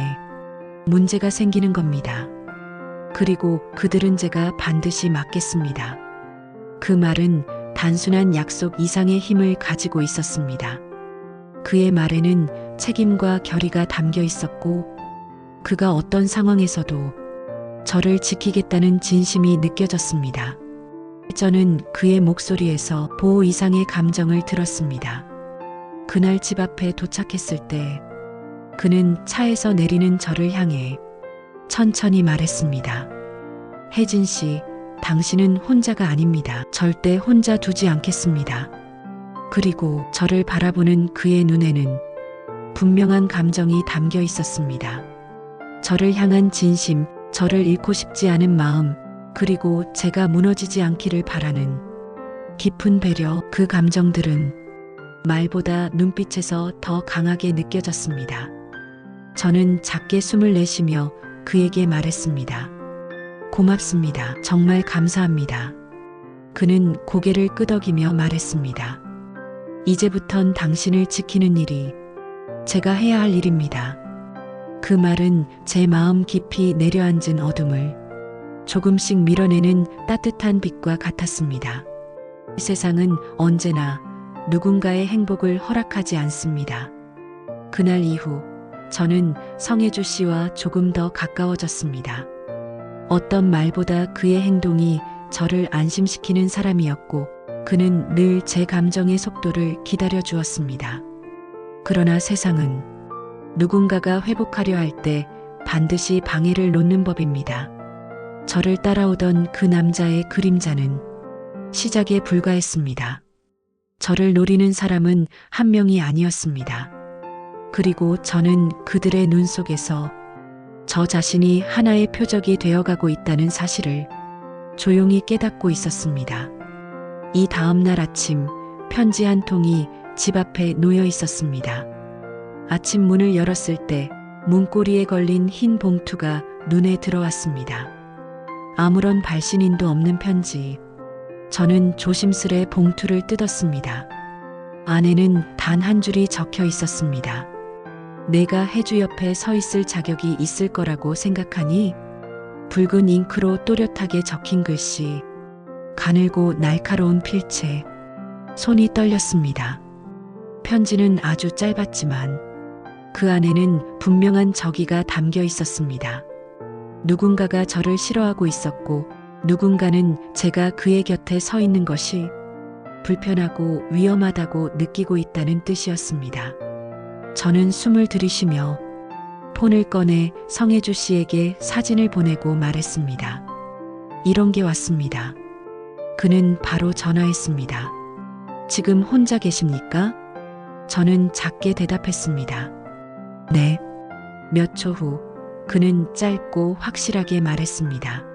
문제가 생기는 겁니다. 그리고 그들은 제가 반드시 막겠습니다. 그 말은 단순한 약속 이상의 힘을 가지고 있었습니다. 그의 말에는 책임과 결의가 담겨 있었고 그가 어떤 상황에서도 저를 지키겠다는 진심이 느껴졌습니다. 저는 그의 목소리에서 보호 이상의 감정을 들었습니다. 그날 집 앞에 도착했을 때 그는 차에서 내리는 저를 향해 천천히 말했습니다. 혜진 씨, 당신은 혼자가 아닙니다. 절대 혼자 두지 않겠습니다. 그리고 저를 바라보는 그의 눈에는 분명한 감정이 담겨 있었습니다. 저를 향한 진심, 저를 잃고 싶지 않은 마음, 그리고 제가 무너지지 않기를 바라는 깊은 배려, 그 감정들은 말보다 눈빛에서 더 강하게 느껴졌습니다. 저는 작게 숨을 내쉬며 그에게 말했습니다. 고맙습니다. 정말 감사합니다. 그는 고개를 끄덕이며 말했습니다. 이제부턴 당신을 지키는 일이 제가 해야 할 일입니다. 그 말은 제 마음 깊이 내려앉은 어둠을 조금씩 밀어내는 따뜻한 빛과 같았습니다. 이 세상은 언제나 누군가의 행복을 허락하지 않습니다. 그날 이후 저는 성혜주 씨와 조금 더 가까워졌습니다. 어떤 말보다 그의 행동이 저를 안심시키는 사람이었고, 그는 늘 제 감정의 속도를 기다려 주었습니다. 그러나 세상은 누군가가 회복하려 할 때 반드시 방해를 놓는 법입니다. 저를 따라오던 그 남자의 그림자는 시작에 불과했습니다. 저를 노리는 사람은 한 명이 아니었습니다. 그리고 저는 그들의 눈 속에서 저 자신이 하나의 표적이 되어가고 있다는 사실을 조용히 깨닫고 있었습니다. 이 다음 날 아침, 편지 한 통이 집 앞에 놓여 있었습니다. 아침 문을 열었을 때 문고리에 걸린 흰 봉투가 눈에 들어왔습니다. 아무런 발신인도 없는 편지. 저는 조심스레 봉투를 뜯었습니다. 안에는 단 한 줄이 적혀 있었습니다. 내가 혜주 옆에 서 있을 자격이 있을 거라고 생각하니? 붉은 잉크로 또렷하게 적힌 글씨, 가늘고 날카로운 필체. 손이 떨렸습니다. 편지는 아주 짧았지만 그 안에는 분명한 적의가 담겨 있었습니다. 누군가가 저를 싫어하고 있었고, 누군가는 제가 그의 곁에 서 있는 것이 불편하고 위험하다고 느끼고 있다는 뜻이었습니다. 저는 숨을 들이쉬며 폰을 꺼내 성혜주 씨에게 사진을 보내고 말했습니다. 이런 게 왔습니다. 그는 바로 전화했습니다. 지금 혼자 계십니까? 저는 작게 대답했습니다. 네. 몇 초 후 그는 짧고 확실하게 말했습니다.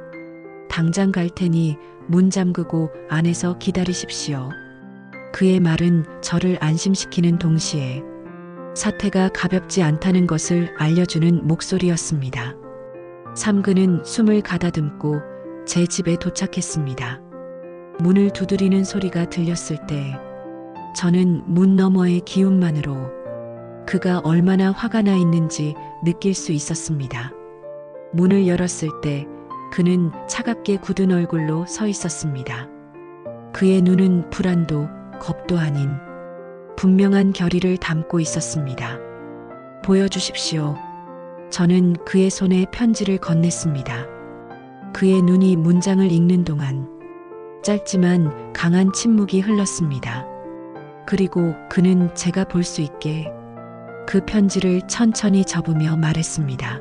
당장 갈 테니 문 잠그고 안에서 기다리십시오. 그의 말은 저를 안심시키는 동시에 사태가 가볍지 않다는 것을 알려주는 목소리였습니다. 삼그는 숨을 가다듬고 제 집에 도착했습니다. 문을 두드리는 소리가 들렸을 때 저는 문 너머의 기운만으로 그가 얼마나 화가 나 있는지 느낄 수 있었습니다. 문을 열었을 때 그는 차갑게 굳은 얼굴로 서 있었습니다. 그의 눈은 불안도 겁도 아닌 분명한 결의를 담고 있었습니다. 보여주십시오. 저는 그의 손에 편지를 건넸습니다. 그의 눈이 문장을 읽는 동안 짧지만 강한 침묵이 흘렀습니다. 그리고 그는 제가 볼 수 있게 그 편지를 천천히 접으며 말했습니다.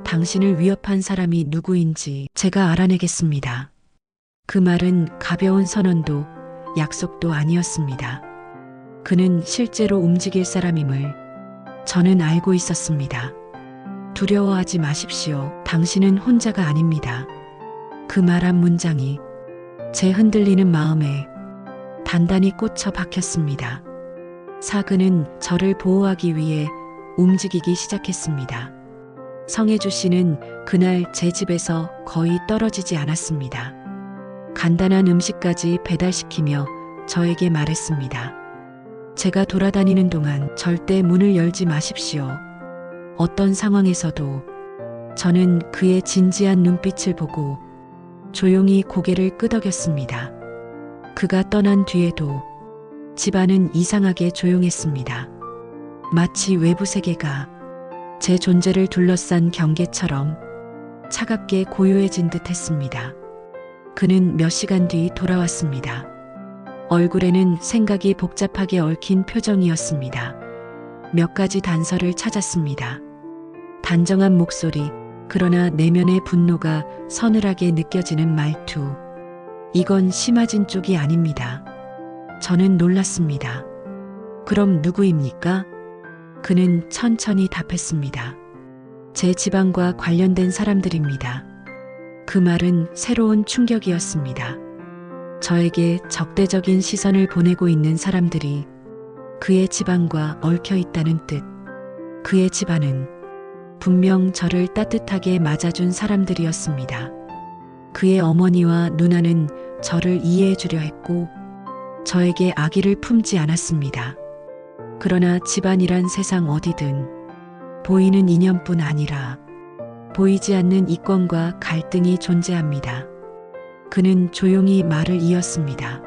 당신을 위협한 사람이 누구인지 제가 알아내겠습니다. 그 말은 가벼운 선언도 약속도 아니었습니다. 그는 실제로 움직일 사람임을 저는 알고 있었습니다. 두려워하지 마십시오. 당신은 혼자가 아닙니다. 그 말 한 문장이 제 흔들리는 마음에 단단히 꽂혀 박혔습니다. 사그는 저를 보호하기 위해 움직이기 시작했습니다. 성혜주 씨는 그날 제 집에서 거의 떨어지지 않았습니다. 간단한 음식까지 배달시키며 저에게 말했습니다. 제가 돌아다니는 동안 절대 문을 열지 마십시오. 어떤 상황에서도 저는 그의 진지한 눈빛을 보고 조용히 고개를 끄덕였습니다. 그가 떠난 뒤에도 집안은 이상하게 조용했습니다. 마치 외부 세계가 제 존재를 둘러싼 경계처럼 차갑게 고요해진 듯 했습니다. 그는 몇 시간 뒤 돌아왔습니다. 얼굴에는 생각이 복잡하게 얽힌 표정이었습니다. 몇 가지 단서를 찾았습니다. 단정한 목소리, 그러나 내면의 분노가 서늘하게 느껴지는 말투. 이건 심하진 쪽이 아닙니다. 저는 놀랐습니다. 그럼 누구입니까? 그는 천천히 답했습니다. 제 집안과 관련된 사람들입니다. 그 말은 새로운 충격이었습니다. 저에게 적대적인 시선을 보내고 있는 사람들이 그의 집안과 얽혀 있다는 뜻. 그의 집안은 분명 저를 따뜻하게 맞아준 사람들이었습니다. 그의 어머니와 누나는 저를 이해해 주려 했고 저에게 악의를 품지 않았습니다. 그러나 집안이란 세상 어디든 보이는 인연뿐 아니라 보이지 않는 이권과 갈등이 존재합니다. 그는 조용히 말을 이었습니다.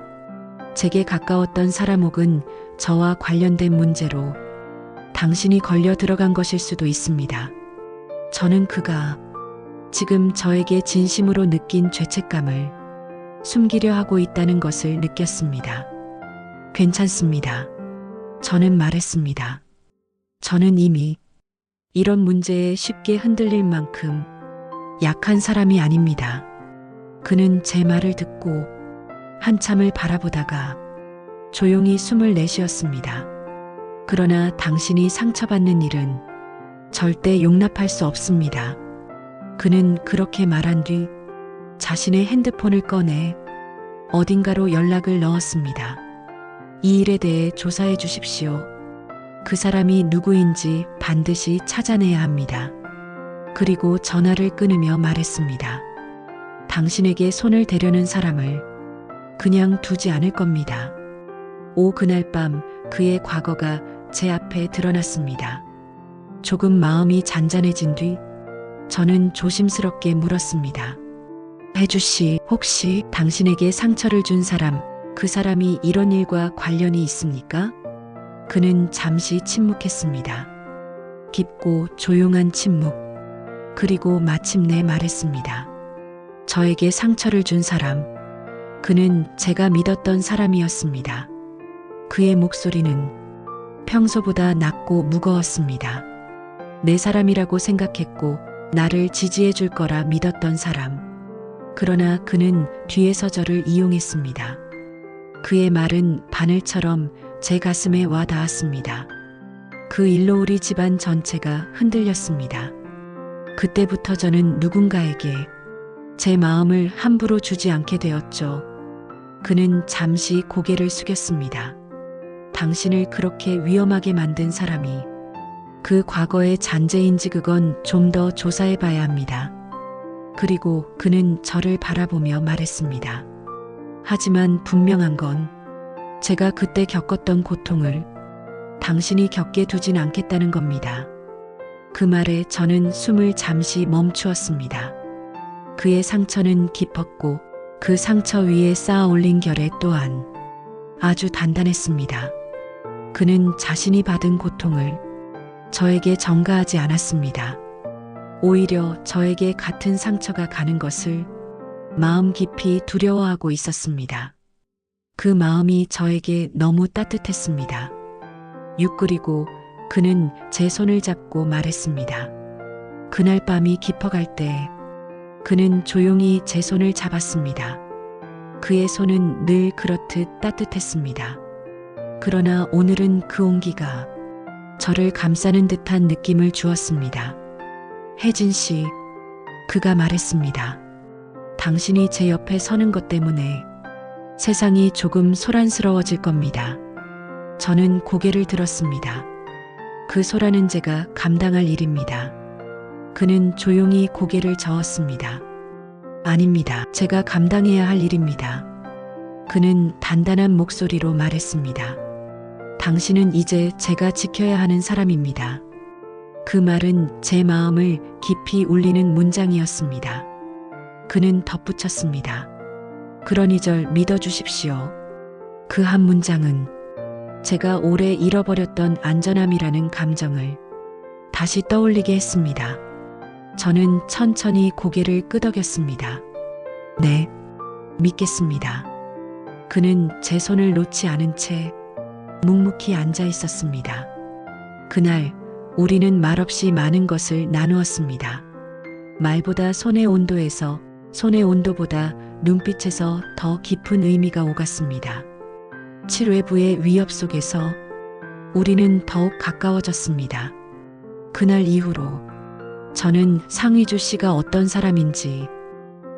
제게 가까웠던 사람 혹은 저와 관련된 문제로 당신이 걸려 들어간 것일 수도 있습니다. 저는 그가 지금 저에게 진심으로 느낀 죄책감을 숨기려 하고 있다는 것을 느꼈습니다. 괜찮습니다. 저는 말했습니다. 저는 이미 이런 문제에 쉽게 흔들릴 만큼 약한 사람이 아닙니다. 그는 제 말을 듣고 한참을 바라보다가 조용히 숨을 내쉬었습니다. 그러나 당신이 상처받는 일은 절대 용납할 수 없습니다. 그는 그렇게 말한 뒤 자신의 핸드폰을 꺼내 어딘가로 연락을 넣었습니다. 이 일에 대해 조사해 주십시오. 그 사람이 누구인지 반드시 찾아내야 합니다. 그리고 전화를 끊으며 말했습니다. 당신에게 손을 대려는 사람을 그냥 두지 않을 겁니다. 그날 밤 그의 과거가 제 앞에 드러났습니다. 조금 마음이 잔잔해진 뒤 저는 조심스럽게 물었습니다. 혜주 씨, 혹시 당신에게 상처를 준 사람, 그 사람이 이런 일과 관련이 있습니까? 그는 잠시 침묵했습니다. 깊고 조용한 침묵. 그리고 마침내 말했습니다. 저에게 상처를 준 사람, 그는 제가 믿었던 사람이었습니다. 그의 목소리는 평소보다 낮고 무거웠습니다. 내 사람이라고 생각했고 나를 지지해 줄 거라 믿었던 사람. 그러나 그는 뒤에서 저를 이용했습니다. 그의 말은 바늘처럼 제 가슴에 와 닿았습니다. 그 일로 우리 집안 전체가 흔들렸습니다. 그때부터 저는 누군가에게 제 마음을 함부로 주지 않게 되었죠. 그는 잠시 고개를 숙였습니다. 당신을 그렇게 위험하게 만든 사람이 그 과거의 잔재인지 그건 좀 더 조사해 봐야 합니다. 그리고 그는 저를 바라보며 말했습니다. 하지만 분명한 건 제가 그때 겪었던 고통을 당신이 겪게 두진 않겠다는 겁니다. 그 말에 저는 숨을 잠시 멈추었습니다. 그의 상처는 깊었고 그 상처 위에 쌓아 올린 결의 또한 아주 단단했습니다. 그는 자신이 받은 고통을 저에게 전가하지 않았습니다. 오히려 저에게 같은 상처가 가는 것을 마음 깊이 두려워하고 있었습니다. 그 마음이 저에게 너무 따뜻했습니다. 그리고 그는 제 손을 잡고 말했습니다. 그날 밤이 깊어갈 때 그는 조용히 제 손을 잡았습니다. 그의 손은 늘 그렇듯 따뜻했습니다. 그러나 오늘은 그 온기가 저를 감싸는 듯한 느낌을 주었습니다. 혜진 씨, 그가 말했습니다. 당신이 제 옆에 서는 것 때문에 세상이 조금 소란스러워질 겁니다. 저는 고개를 들었습니다. 그 소란은 제가 감당할 일입니다. 그는 조용히 고개를 저었습니다. 아닙니다. 제가 감당해야 할 일입니다. 그는 단단한 목소리로 말했습니다. 당신은 이제 제가 지켜야 하는 사람입니다. 그 말은 제 마음을 깊이 울리는 문장이었습니다. 그는 덧붙였습니다. 그러니 절 믿어주십시오. 그 한 문장은 제가 오래 잃어버렸던 안전함이라는 감정을 다시 떠올리게 했습니다. 저는 천천히 고개를 끄덕였습니다. 네, 믿겠습니다. 그는 제 손을 놓지 않은 채 묵묵히 앉아 있었습니다. 그날 우리는 말없이 많은 것을 나누었습니다. 말보다 손의 온도에서, 손의 온도보다 눈빛에서 더 깊은 의미가 오갔습니다. 7외부의 위협 속에서 우리는 더욱 가까워졌습니다. 그날 이후로 저는 상위주 씨가 어떤 사람인지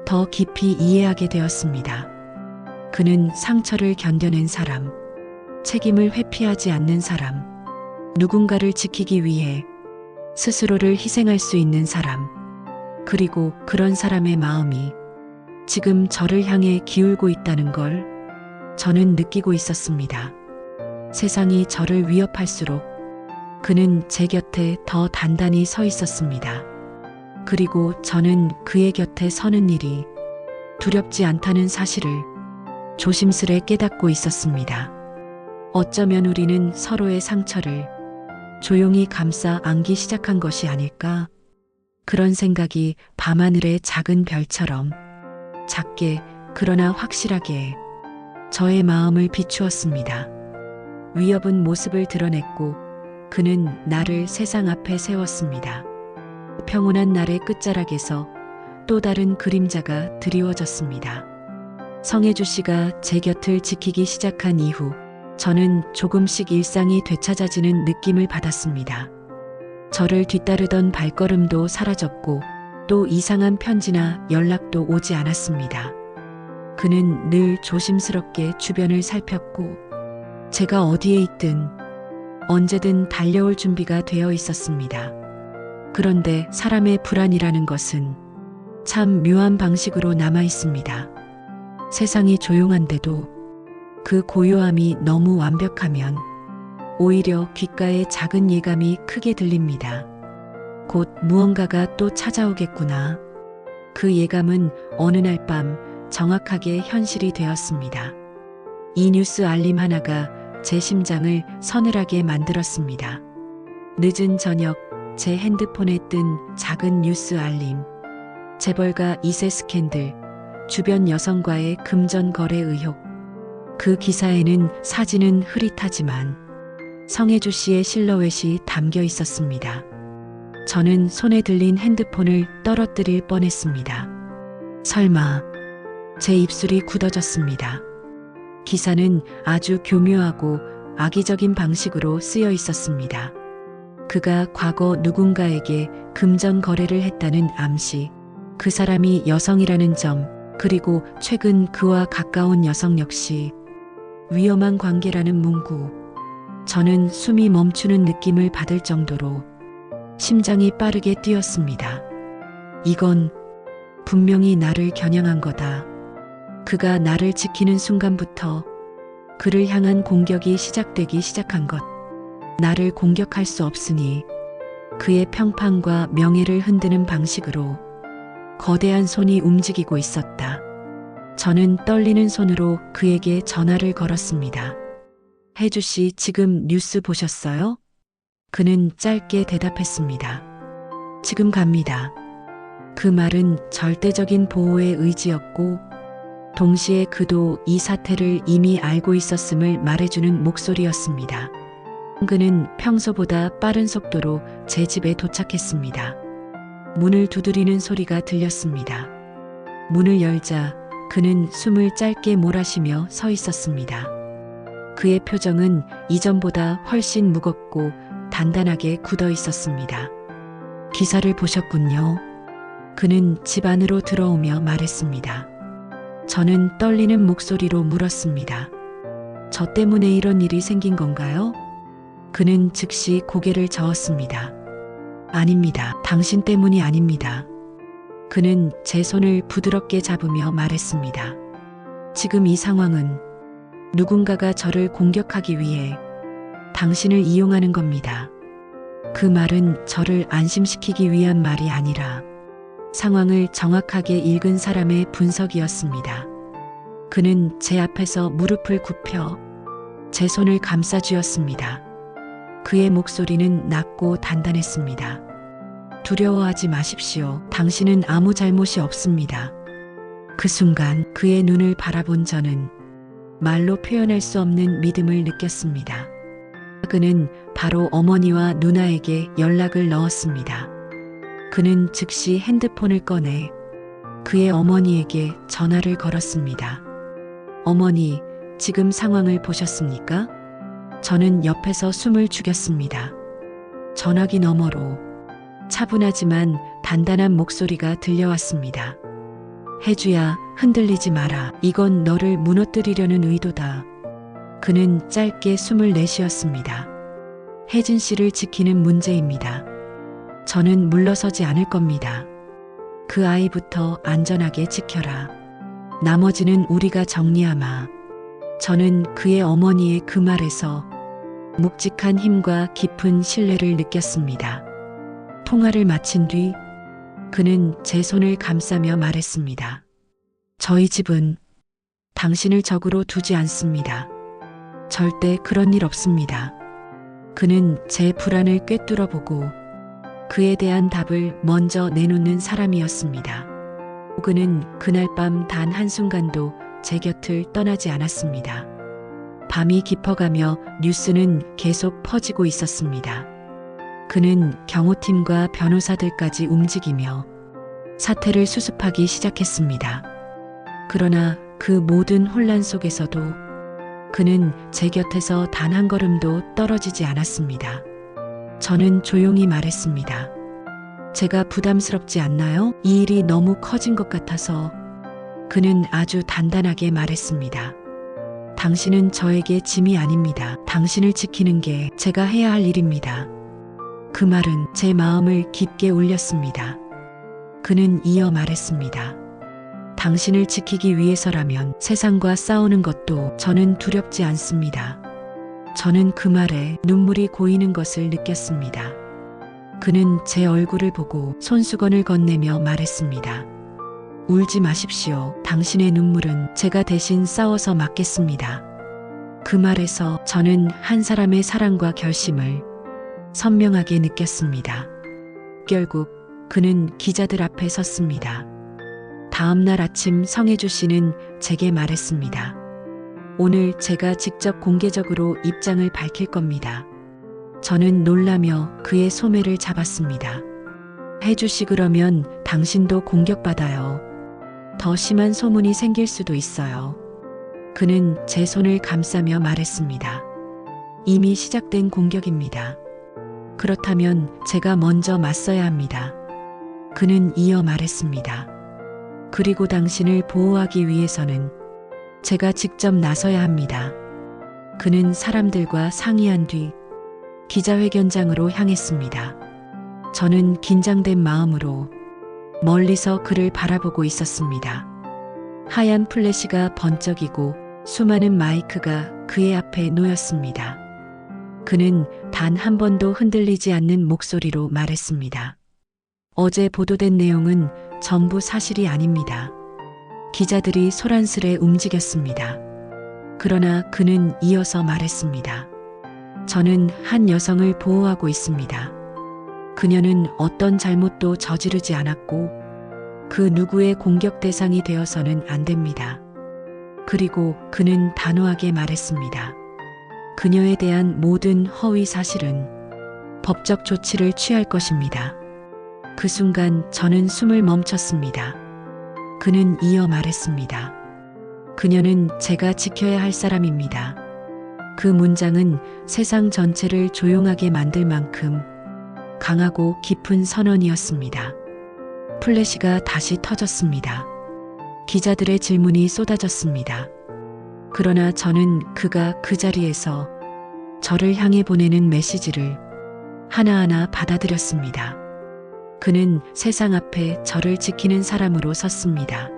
더 깊이 이해하게 되었습니다. 그는 상처를 견뎌낸 사람, 책임을 회피하지 않는 사람, 누군가를 지키기 위해 스스로를 희생할 수 있는 사람, 그리고 그런 사람의 마음이 지금 저를 향해 기울고 있다는 걸 저는 느끼고 있었습니다. 세상이 저를 위협할수록 그는 제 곁에 더 단단히 서 있었습니다. 그리고 저는 그의 곁에 서는 일이 두렵지 않다는 사실을 조심스레 깨닫고 있었습니다. 어쩌면 우리는 서로의 상처를 조용히 감싸 안기 시작한 것이 아닐까? 그런 생각이 밤하늘의 작은 별처럼 작게 그러나 확실하게 저의 마음을 비추었습니다. 위협은 모습을 드러냈고 그는 나를 세상 앞에 세웠습니다. 평온한 날의 끝자락에서 또 다른 그림자가 드리워졌습니다. 성혜주 씨가 제 곁을 지키기 시작한 이후 저는 조금씩 일상이 되찾아지는 느낌을 받았습니다. 저를 뒤따르던 발걸음도 사라졌고 또 이상한 편지나 연락도 오지 않았습니다. 그는 늘 조심스럽게 주변을 살폈고 제가 어디에 있든 언제든 달려올 준비가 되어 있었습니다. 그런데 사람의 불안이라는 것은 참 묘한 방식으로 남아 있습니다. 세상이 조용한데도 그 고요함이 너무 완벽하면 오히려 귓가에 작은 예감이 크게 들립니다. 곧 무언가가 또 찾아오겠구나. 그 예감은 어느 날 밤 정확하게 현실이 되었습니다. 이 뉴스 알림 하나가 제 심장을 서늘하게 만들었습니다. 늦은 저녁 제 핸드폰에 뜬 작은 뉴스 알림. 재벌가 2세 스캔들, 주변 여성과의 금전 거래 의혹. 그 기사에는 사진은 흐릿하지만 성혜주 씨의 실루엣이 담겨 있었습니다. 저는 손에 들린 핸드폰을 떨어뜨릴 뻔했습니다. 설마 제 입술이 굳어졌습니다. 기사는 아주 교묘하고 악의적인 방식으로 쓰여 있었습니다. 그가 과거 누군가에게 금전 거래를 했다는 암시, 그 사람이 여성이라는 점, 그리고 최근 그와 가까운 여성 역시 위험한 관계라는 문구. 저는 숨이 멈추는 느낌을 받을 정도로 심장이 빠르게 뛰었습니다. 이건 분명히 나를 겨냥한 거다. 그가 나를 지키는 순간부터 그를 향한 공격이 시작되기 시작한 것. 나를 공격할 수 없으니 그의 평판과 명예를 흔드는 방식으로 거대한 손이 움직이고 있었다. 저는 떨리는 손으로 그에게 전화를 걸었습니다. 혜주 씨, 지금 뉴스 보셨어요? 그는 짧게 대답했습니다. 지금 갑니다. 그 말은 절대적인 보호의 의지였고 동시에 그도 이 사태를 이미 알고 있었음을 말해주는 목소리였습니다. 그는 평소보다 빠른 속도로 제 집에 도착했습니다. 문을 두드리는 소리가 들렸습니다. 문을 열자 그는 숨을 짧게 몰아쉬며 서 있었습니다. 그의 표정은 이전보다 훨씬 무겁고 단단하게 굳어 있었습니다. 기사를 보셨군요. 그는 집 안으로 들어오며 말했습니다. 저는 떨리는 목소리로 물었습니다. 저 때문에 이런 일이 생긴 건가요? 그는 즉시 고개를 저었습니다. 아닙니다. 당신 때문이 아닙니다. 그는 제 손을 부드럽게 잡으며 말했습니다. 지금 이 상황은 누군가가 저를 공격하기 위해 당신을 이용하는 겁니다. 그 말은 저를 안심시키기 위한 말이 아니라 상황을 정확하게 읽은 사람의 분석이었습니다. 그는 제 앞에서 무릎을 굽혀 제 손을 감싸쥐었습니다. 그의 목소리는 낮고 단단했습니다. 두려워하지 마십시오. 당신은 아무 잘못이 없습니다. 그 순간 그의 눈을 바라본 저는 말로 표현할 수 없는 믿음을 느꼈습니다. 그는 바로 어머니와 누나에게 연락을 넣었습니다. 그는 즉시 핸드폰을 꺼내 그의 어머니에게 전화를 걸었습니다. 어머니, 지금 상황을 보셨습니까? 저는 옆에서 숨을 죽였습니다. 전화기 너머로 차분하지만 단단한 목소리가 들려왔습니다. 혜주야, 흔들리지 마라. 이건 너를 무너뜨리려는 의도다. 그는 짧게 숨을 내쉬었습니다. 혜진 씨를 지키는 문제입니다. 저는 물러서지 않을 겁니다. 그 아이부터 안전하게 지켜라. 나머지는 우리가 정리하마. 저는 그의 어머니의 그 말에서 묵직한 힘과 깊은 신뢰를 느꼈습니다. 통화를 마친 뒤 그는 제 손을 감싸며 말했습니다. 저희 집은 당신을 적으로 두지 않습니다. 절대 그런 일 없습니다. 그는 제 불안을 꿰뚫어 보고 그에 대한 답을 먼저 내놓는 사람이었습니다. 그는 그날 밤 단 한순간도 제 곁을 떠나지 않았습니다. 밤이 깊어가며 뉴스는 계속 퍼지고 있었습니다. 그는 경호팀과 변호사들까지 움직이며 사태를 수습하기 시작했습니다. 그러나 그 모든 혼란 속에서도 그는 제 곁에서 단 한 걸음도 떨어지지 않았습니다. 저는 조용히 말했습니다. 제가 부담스럽지 않나요? 이 일이 너무 커진 것 같아서. 그는 아주 단단하게 말했습니다. 당신은 저에게 짐이 아닙니다. 당신을 지키는 게 제가 해야 할 일입니다. 그 말은 제 마음을 깊게 울렸습니다. 그는 이어 말했습니다. 당신을 지키기 위해서라면 세상과 싸우는 것도 저는 두렵지 않습니다. 저는 그 말에 눈물이 고이는 것을 느꼈습니다. 그는 제 얼굴을 보고 손수건을 건네며 말했습니다. 울지 마십시오. 당신의 눈물은 제가 대신 싸워서 막겠습니다. 그 말에서 저는 한 사람의 사랑과 결심을 선명하게 느꼈습니다. 결국 그는 기자들 앞에 섰습니다. 다음 날 아침 성혜주 씨는 제게 말했습니다. 오늘 제가 직접 공개적으로 입장을 밝힐 겁니다. 저는 놀라며 그의 소매를 잡았습니다. 혜주 씨, 그러면 당신도 공격받아요. 더 심한 소문이 생길 수도 있어요. 그는 제 손을 감싸며 말했습니다. 이미 시작된 공격입니다. 그렇다면 제가 먼저 맞서야 합니다. 그는 이어 말했습니다. 그리고 당신을 보호하기 위해서는 제가 직접 나서야 합니다. 그는 사람들과 상의한 뒤 기자회견장으로 향했습니다. 저는 긴장된 마음으로 멀리서 그를 바라보고 있었습니다. 하얀 플래시가 번쩍이고 수많은 마이크가 그의 앞에 놓였습니다. 그는 단 한 번도 흔들리지 않는 목소리로 말했습니다. 어제 보도된 내용은 전부 사실이 아닙니다. 기자들이 소란스레 움직였습니다. 그러나 그는 이어서 말했습니다. 저는 한 여성을 보호하고 있습니다. 그녀는 어떤 잘못도 저지르지 않았고 그 누구의 공격 대상이 되어서는 안 됩니다. 그리고 그는 단호하게 말했습니다. 그녀에 대한 모든 허위 사실은 법적 조치를 취할 것입니다. 그 순간 저는 숨을 멈췄습니다. 그는 이어 말했습니다. 그녀는 제가 지켜야 할 사람입니다. 그 문장은 세상 전체를 조용하게 만들 만큼 강하고 깊은 선언이었습니다. 플래시가 다시 터졌습니다. 기자들의 질문이 쏟아졌습니다. 그러나 저는 그가 그 자리에서 저를 향해 보내는 메시지를 하나하나 받아들였습니다. 그는 세상 앞에 저를 지키는 사람으로 섰습니다.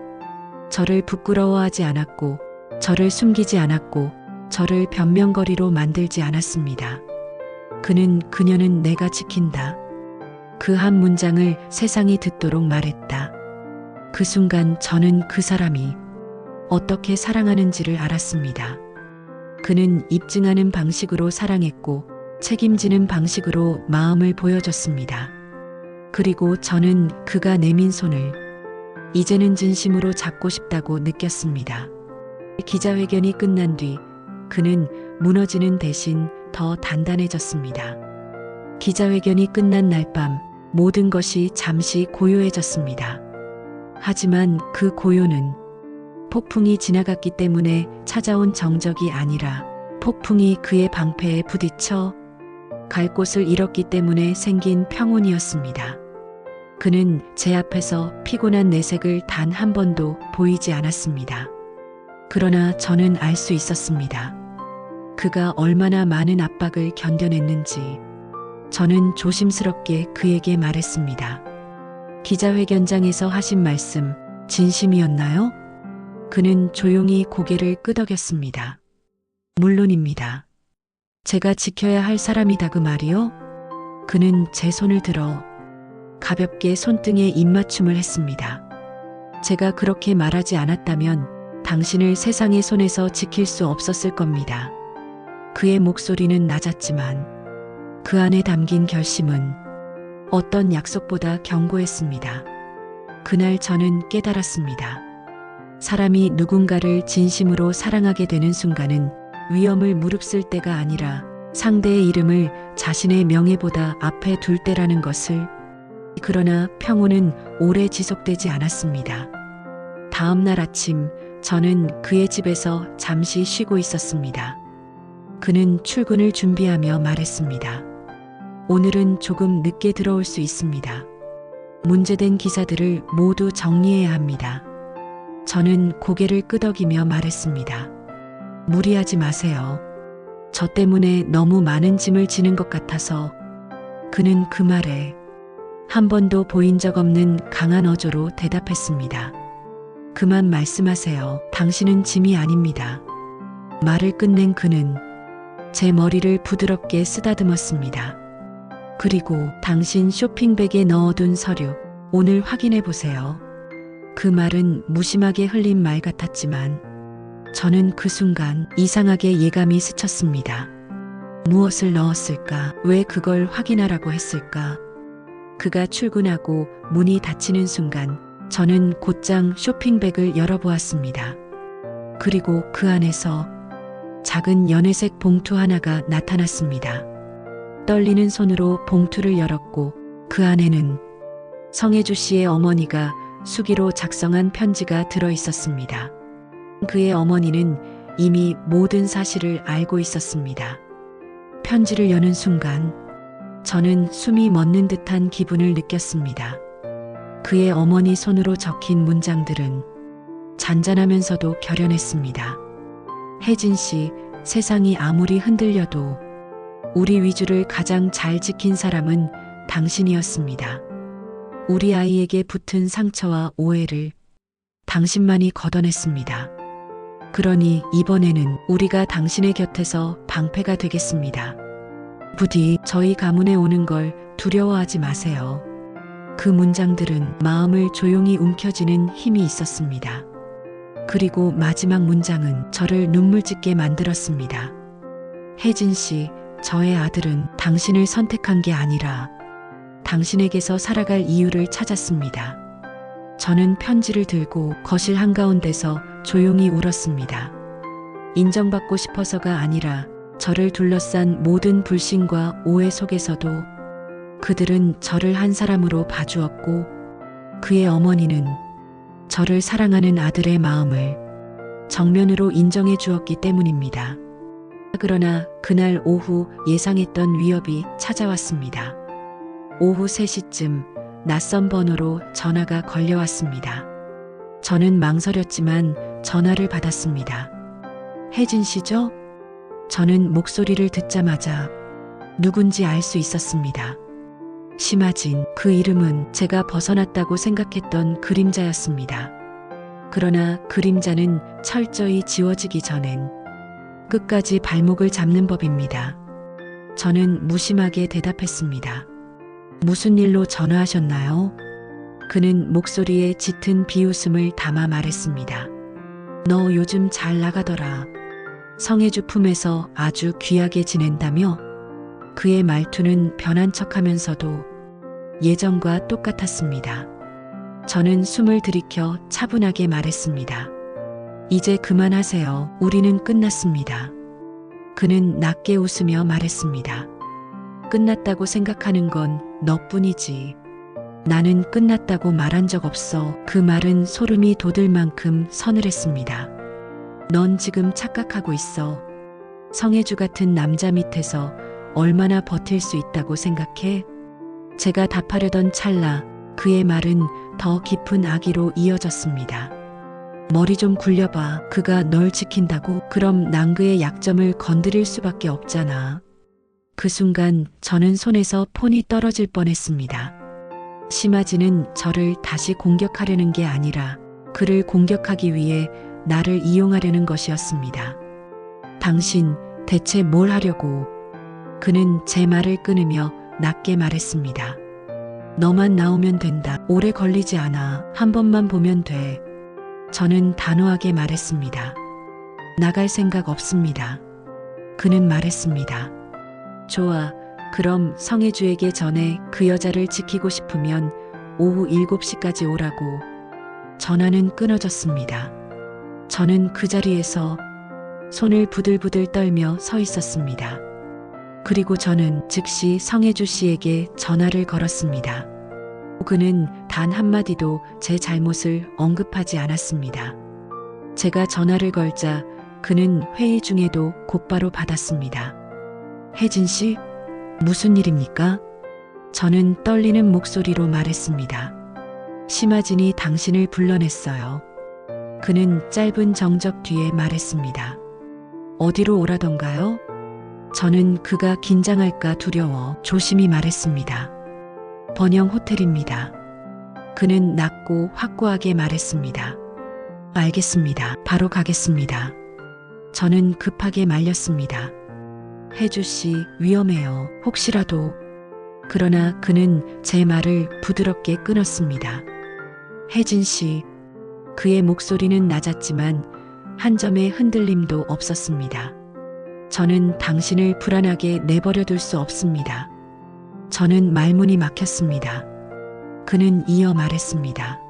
저를 부끄러워하지 않았고, 저를 숨기지 않았고, 저를 변명거리로 만들지 않았습니다. 그녀는 내가 지킨다. 그 한 문장을 세상이 듣도록 말했다. 그 순간 저는 그 사람이 어떻게 사랑하는지를 알았습니다. 그는 입증하는 방식으로 사랑했고 책임지는 방식으로 마음을 보여줬습니다. 그리고 저는 그가 내민 손을 이제는 진심으로 잡고 싶다고 느꼈습니다. 기자회견이 끝난 뒤 그는 무너지는 대신 더 단단해졌습니다. 기자회견이 끝난 날 밤 모든 것이 잠시 고요해졌습니다. 하지만 그 고요는 폭풍이 지나갔기 때문에 찾아온 정적이 아니라 폭풍이 그의 방패에 부딪혀 갈 곳을 잃었기 때문에 생긴 평온이었습니다. 그는 제 앞에서 피곤한 내색을 단 한 번도 보이지 않았습니다. 그러나 저는 알 수 있었습니다. 그가 얼마나 많은 압박을 견뎌냈는지. 저는 조심스럽게 그에게 말했습니다. 기자회견장에서 하신 말씀 진심이었나요? 그는 조용히 고개를 끄덕였습니다. 물론입니다. 제가 지켜야 할 사람이다 그 말이요? 그는 제 손을 들어 가볍게 손등에 입맞춤을 했습니다. 제가 그렇게 말하지 않았다면 당신을 세상의 손에서 지킬 수 없었을 겁니다. 그의 목소리는 낮았지만 그 안에 담긴 결심은 어떤 약속보다 견고했습니다. 그날 저는 깨달았습니다. 사람이 누군가를 진심으로 사랑하게 되는 순간은 위험을 무릅쓸 때가 아니라 상대의 이름을 자신의 명예보다 앞에 둘 때라는 것을. 그러나 평온은 오래 지속되지 않았습니다. 다음 날 아침 저는 그의 집에서 잠시 쉬고 있었습니다. 그는 출근을 준비하며 말했습니다. 오늘은 조금 늦게 들어올 수 있습니다. 문제된 기사들을 모두 정리해야 합니다. 저는 고개를 끄덕이며 말했습니다. 무리하지 마세요. 저 때문에 너무 많은 짐을 지는 것 같아서. 그는 그 말에 한 번도 보인 적 없는 강한 어조로 대답했습니다. 그만 말씀하세요. 당신은 짐이 아닙니다. 말을 끝낸 그는 제 머리를 부드럽게 쓰다듬었습니다. 그리고 당신 쇼핑백에 넣어둔 서류 오늘 확인해 보세요. 그 말은 무심하게 흘린 말 같았지만 저는 그 순간 이상하게 예감이 스쳤습니다. 무엇을 넣었을까? 왜 그걸 확인하라고 했을까? 그가 출근하고 문이 닫히는 순간 저는 곧장 쇼핑백을 열어보았습니다. 그리고 그 안에서 작은 연회색 봉투 하나가 나타났습니다. 떨리는 손으로 봉투를 열었고 그 안에는 성혜주 씨의 어머니가 수기로 작성한 편지가 들어 있었습니다. 그의 어머니는 이미 모든 사실을 알고 있었습니다. 편지를 여는 순간 저는 숨이 멎는 듯한 기분을 느꼈습니다. 그의 어머니 손으로 적힌 문장들은 잔잔하면서도 결연했습니다. 혜진 씨, 세상이 아무리 흔들려도 우리 위주를 가장 잘 지킨 사람은 당신이었습니다. 우리 아이에게 붙은 상처와 오해를 당신만이 걷어냈습니다. 그러니 이번에는 우리가 당신의 곁에서 방패가 되겠습니다. 부디 저희 가문에 오는 걸 두려워하지 마세요. 그 문장들은 마음을 조용히 움켜쥐는 힘이 있었습니다. 그리고 마지막 문장은 저를 눈물 짓게 만들었습니다. 혜진 씨, 저의 아들은 당신을 선택한 게 아니라 당신에게서 살아갈 이유를 찾았습니다. 저는 편지를 들고 거실 한가운데서 조용히 울었습니다. 인정받고 싶어서가 아니라 저를 둘러싼 모든 불신과 오해 속에서도 그들은 저를 한 사람으로 봐주었고 그의 어머니는 저를 사랑하는 아들의 마음을 정면으로 인정해 주었기 때문입니다. 그러나 그날 오후 예상했던 위협이 찾아왔습니다. 오후 3시쯤 낯선 번호로 전화가 걸려왔습니다. 저는 망설였지만 전화를 받았습니다. 혜진 씨죠? 저는 목소리를 듣자마자 누군지 알 수 있었습니다. 심하진, 그 이름은 제가 벗어났다고 생각했던 그림자였습니다. 그러나 그림자는 철저히 지워지기 전엔 끝까지 발목을 잡는 법입니다. 저는 무심하게 대답했습니다. 무슨 일로 전화하셨나요? 그는 목소리에 짙은 비웃음을 담아 말했습니다. 너 요즘 잘 나가더라. 성혜주 품에서 아주 귀하게 지낸다며? 그의 말투는 변한 척하면서도 예전과 똑같았습니다. 저는 숨을 들이켜 차분하게 말했습니다. 이제 그만하세요. 우리는 끝났습니다. 그는 낮게 웃으며 말했습니다. 끝났다고 생각하는 건 너뿐이지. 나는 끝났다고 말한 적 없어. 그 말은 소름이 돋을 만큼 서늘했습니다. 넌 지금 착각하고 있어. 성혜주 같은 남자 밑에서 얼마나 버틸 수 있다고 생각해? 제가 답하려던 찰나 그의 말은 더 깊은 악의로 이어졌습니다. 머리 좀 굴려봐. 그가 널 지킨다고? 그럼 난 그의 약점을 건드릴 수밖에 없잖아. 그 순간 저는 손에서 폰이 떨어질 뻔했습니다. 심아지는 저를 다시 공격하려는 게 아니라 그를 공격하기 위해 나를 이용하려는 것이었습니다. 당신 대체 뭘 하려고? 그는 제 말을 끊으며 낮게 말했습니다. 너만 나오면 된다. 오래 걸리지 않아. 한 번만 보면 돼. 저는 단호하게 말했습니다. 나갈 생각 없습니다. 그는 말했습니다. 좋아. 그럼 성혜주에게 전해 그 여자를 지키고 싶으면 오후 7시까지 오라고. 전화는 끊어졌습니다. 저는 그 자리에서 손을 부들부들 떨며 서 있었습니다. 그리고 저는 즉시 성혜주 씨에게 전화를 걸었습니다. 그는 단 한마디도 제 잘못을 언급하지 않았습니다. 제가 전화를 걸자 그는 회의 중에도 곧바로 받았습니다. 혜진 씨? 무슨 일입니까? 저는 떨리는 목소리로 말했습니다. 심아진이 당신을 불러냈어요. 그는 짧은 정적 뒤에 말했습니다. 어디로 오라던가요? 저는 그가 긴장할까 두려워 조심히 말했습니다. 번영 호텔입니다. 그는 낮고 확고하게 말했습니다. 알겠습니다. 바로 가겠습니다. 저는 급하게 말렸습니다. 혜주 씨, 위험해요. 혹시라도. 그러나 그는 제 말을 부드럽게 끊었습니다. 혜진 씨. 그의 목소리는 낮았지만 한 점의 흔들림도 없었습니다. 저는 당신을 불안하게 내버려 둘 수 없습니다. 저는 말문이 막혔습니다. 그는 이어 말했습니다.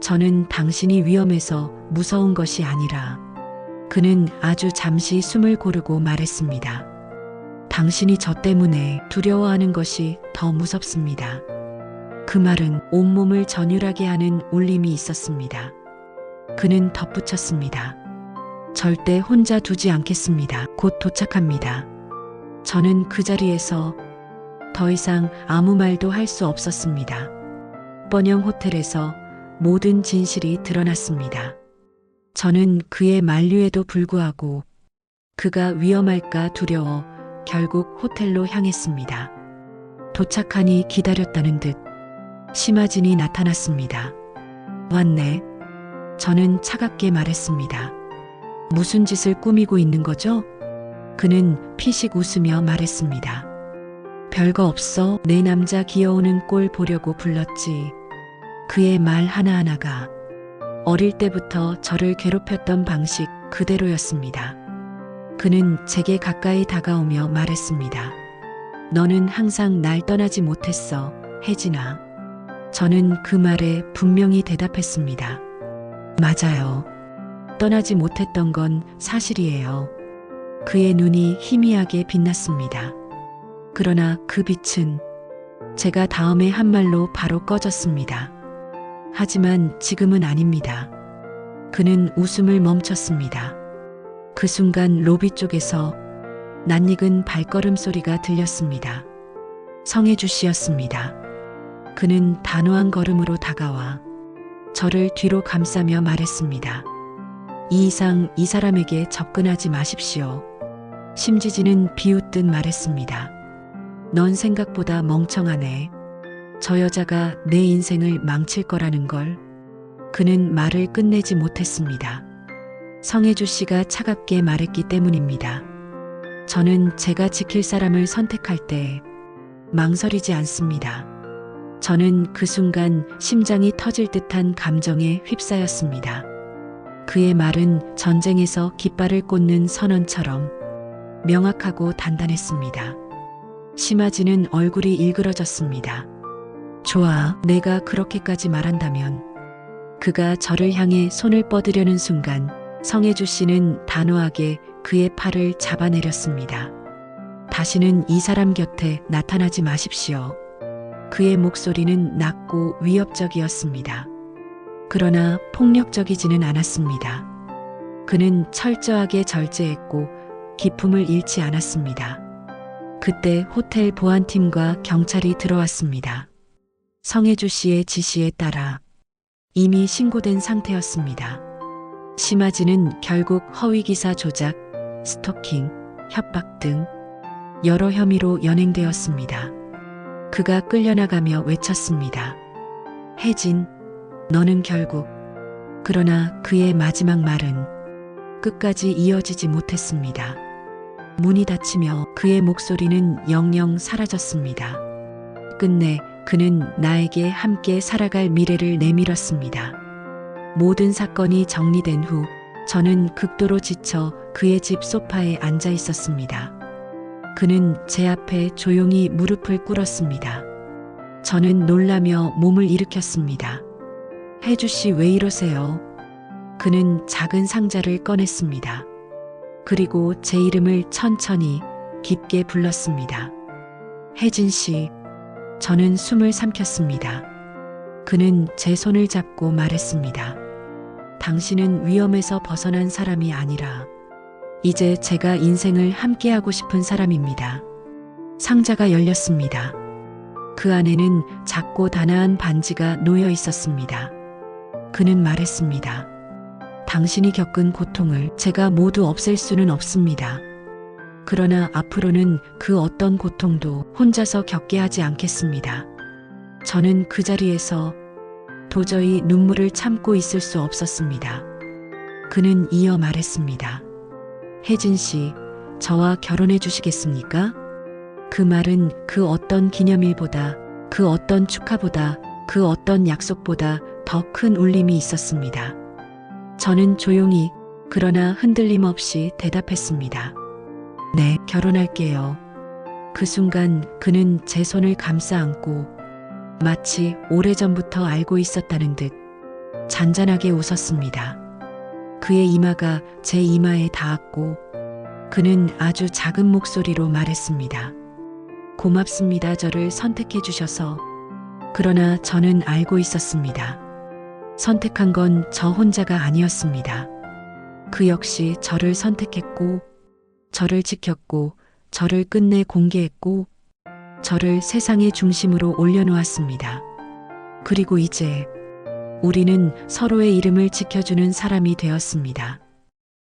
저는 당신이 위험해서 무서운 것이 아니라. 그는 아주 잠시 숨을 고르고 말했습니다. 당신이 저 때문에 두려워하는 것이 더 무섭습니다. 그 말은 온몸을 전율하게 하는 울림이 있었습니다. 그는 덧붙였습니다. 절대 혼자 두지 않겠습니다. 곧 도착합니다. 저는 그 자리에서 더 이상 아무 말도 할 수 없었습니다. 번영 호텔에서 모든 진실이 드러났습니다. 저는 그의 만류에도 불구하고 그가 위험할까 두려워 결국 호텔로 향했습니다. 도착하니 기다렸다는 듯 심아진이 나타났습니다. 왔네. 저는 차갑게 말했습니다. 무슨 짓을 꾸미고 있는 거죠? 그는 피식 웃으며 말했습니다. 별거 없어. 내 남자 기어오는 꼴 보려고 불렀지. 그의 말 하나하나가 어릴 때부터 저를 괴롭혔던 방식 그대로였습니다. 그는 제게 가까이 다가오며 말했습니다. 너는 항상 날 떠나지 못했어, 혜진아. 저는 그 말에 분명히 대답했습니다. 맞아요. 떠나지 못했던 건 사실이에요. 그의 눈이 희미하게 빛났습니다. 그러나 그 빛은 제가 다음에 한 말로 바로 꺼졌습니다. 하지만 지금은 아닙니다. 그는 웃음을 멈췄습니다. 그 순간 로비 쪽에서 낯익은 발걸음 소리가 들렸습니다. 성혜주 씨였습니다. 그는 단호한 걸음으로 다가와 저를 뒤로 감싸며 말했습니다. 이 이상 이 사람에게 접근하지 마십시오. 심지진은 비웃듯 말했습니다. 넌 생각보다 멍청하네. 저 여자가 내 인생을 망칠 거라는 걸. 그는 말을 끝내지 못했습니다. 성혜주 씨가 차갑게 말했기 때문입니다. 저는 제가 지킬 사람을 선택할 때 망설이지 않습니다. 저는 그 순간 심장이 터질 듯한 감정에 휩싸였습니다. 그의 말은 전쟁에서 깃발을 꽂는 선언처럼 명확하고 단단했습니다. 심아지는 얼굴이 일그러졌습니다. 좋아, 내가 그렇게까지 말한다면. 그가 저를 향해 손을 뻗으려는 순간 성혜주 씨는 단호하게 그의 팔을 잡아내렸습니다. 다시는 이 사람 곁에 나타나지 마십시오. 그의 목소리는 낮고 위협적이었습니다. 그러나 폭력적이지는 않았습니다. 그는 철저하게 절제했고 기품을 잃지 않았습니다. 그때 호텔 보안팀과 경찰이 들어왔습니다. 성혜주 씨의 지시에 따라 이미 신고된 상태였습니다. 심아지는 결국 허위기사 조작, 스토킹, 협박 등 여러 혐의로 연행되었습니다. 그가 끌려나가며 외쳤습니다. 혜진, 너는 결국. 그러나 그의 마지막 말은 끝까지 이어지지 못했습니다. 문이 닫히며 그의 목소리는 영영 사라졌습니다. 끝내 그는 나에게 함께 살아갈 미래를 내밀었습니다. 모든 사건이 정리된 후 저는 극도로 지쳐 그의 집 소파에 앉아 있었습니다. 그는 제 앞에 조용히 무릎을 꿇었습니다. 저는 놀라며 몸을 일으켰습니다. 혜주 씨 왜 이러세요? 그는 작은 상자를 꺼냈습니다. 그리고 제 이름을 천천히 깊게 불렀습니다. 혜진 씨. 저는 숨을 삼켰습니다. 그는 제 손을 잡고 말했습니다. 당신은 위험에서 벗어난 사람이 아니라 이제 제가 인생을 함께하고 싶은 사람입니다. 상자가 열렸습니다. 그 안에는 작고 단아한 반지가 놓여 있었습니다. 그는 말했습니다. 당신이 겪은 고통을 제가 모두 없앨 수는 없습니다. 그러나 앞으로는 그 어떤 고통도 혼자서 겪게 하지 않겠습니다. 저는 그 자리에서 도저히 눈물을 참고 있을 수 없었습니다. 그는 이어 말했습니다. 혜진 씨, 저와 결혼해 주시겠습니까? 그 말은 그 어떤 기념일보다, 그 어떤 축하보다, 그 어떤 약속보다 더 큰 울림이 있었습니다. 저는 조용히 그러나 흔들림 없이 대답했습니다. 네, 결혼할게요. 그 순간 그는 제 손을 감싸 안고 마치 오래전부터 알고 있었다는 듯 잔잔하게 웃었습니다. 그의 이마가 제 이마에 닿았고 그는 아주 작은 목소리로 말했습니다. 고맙습니다. 저를 선택해 주셔서. 그러나 저는 알고 있었습니다. 선택한 건 저 혼자가 아니었습니다. 그 역시 저를 선택했고, 저를 지켰고, 저를 끝내 공개했고, 저를 세상의 중심으로 올려놓았습니다. 그리고 이제 우리는 서로의 이름을 지켜주는 사람이 되었습니다.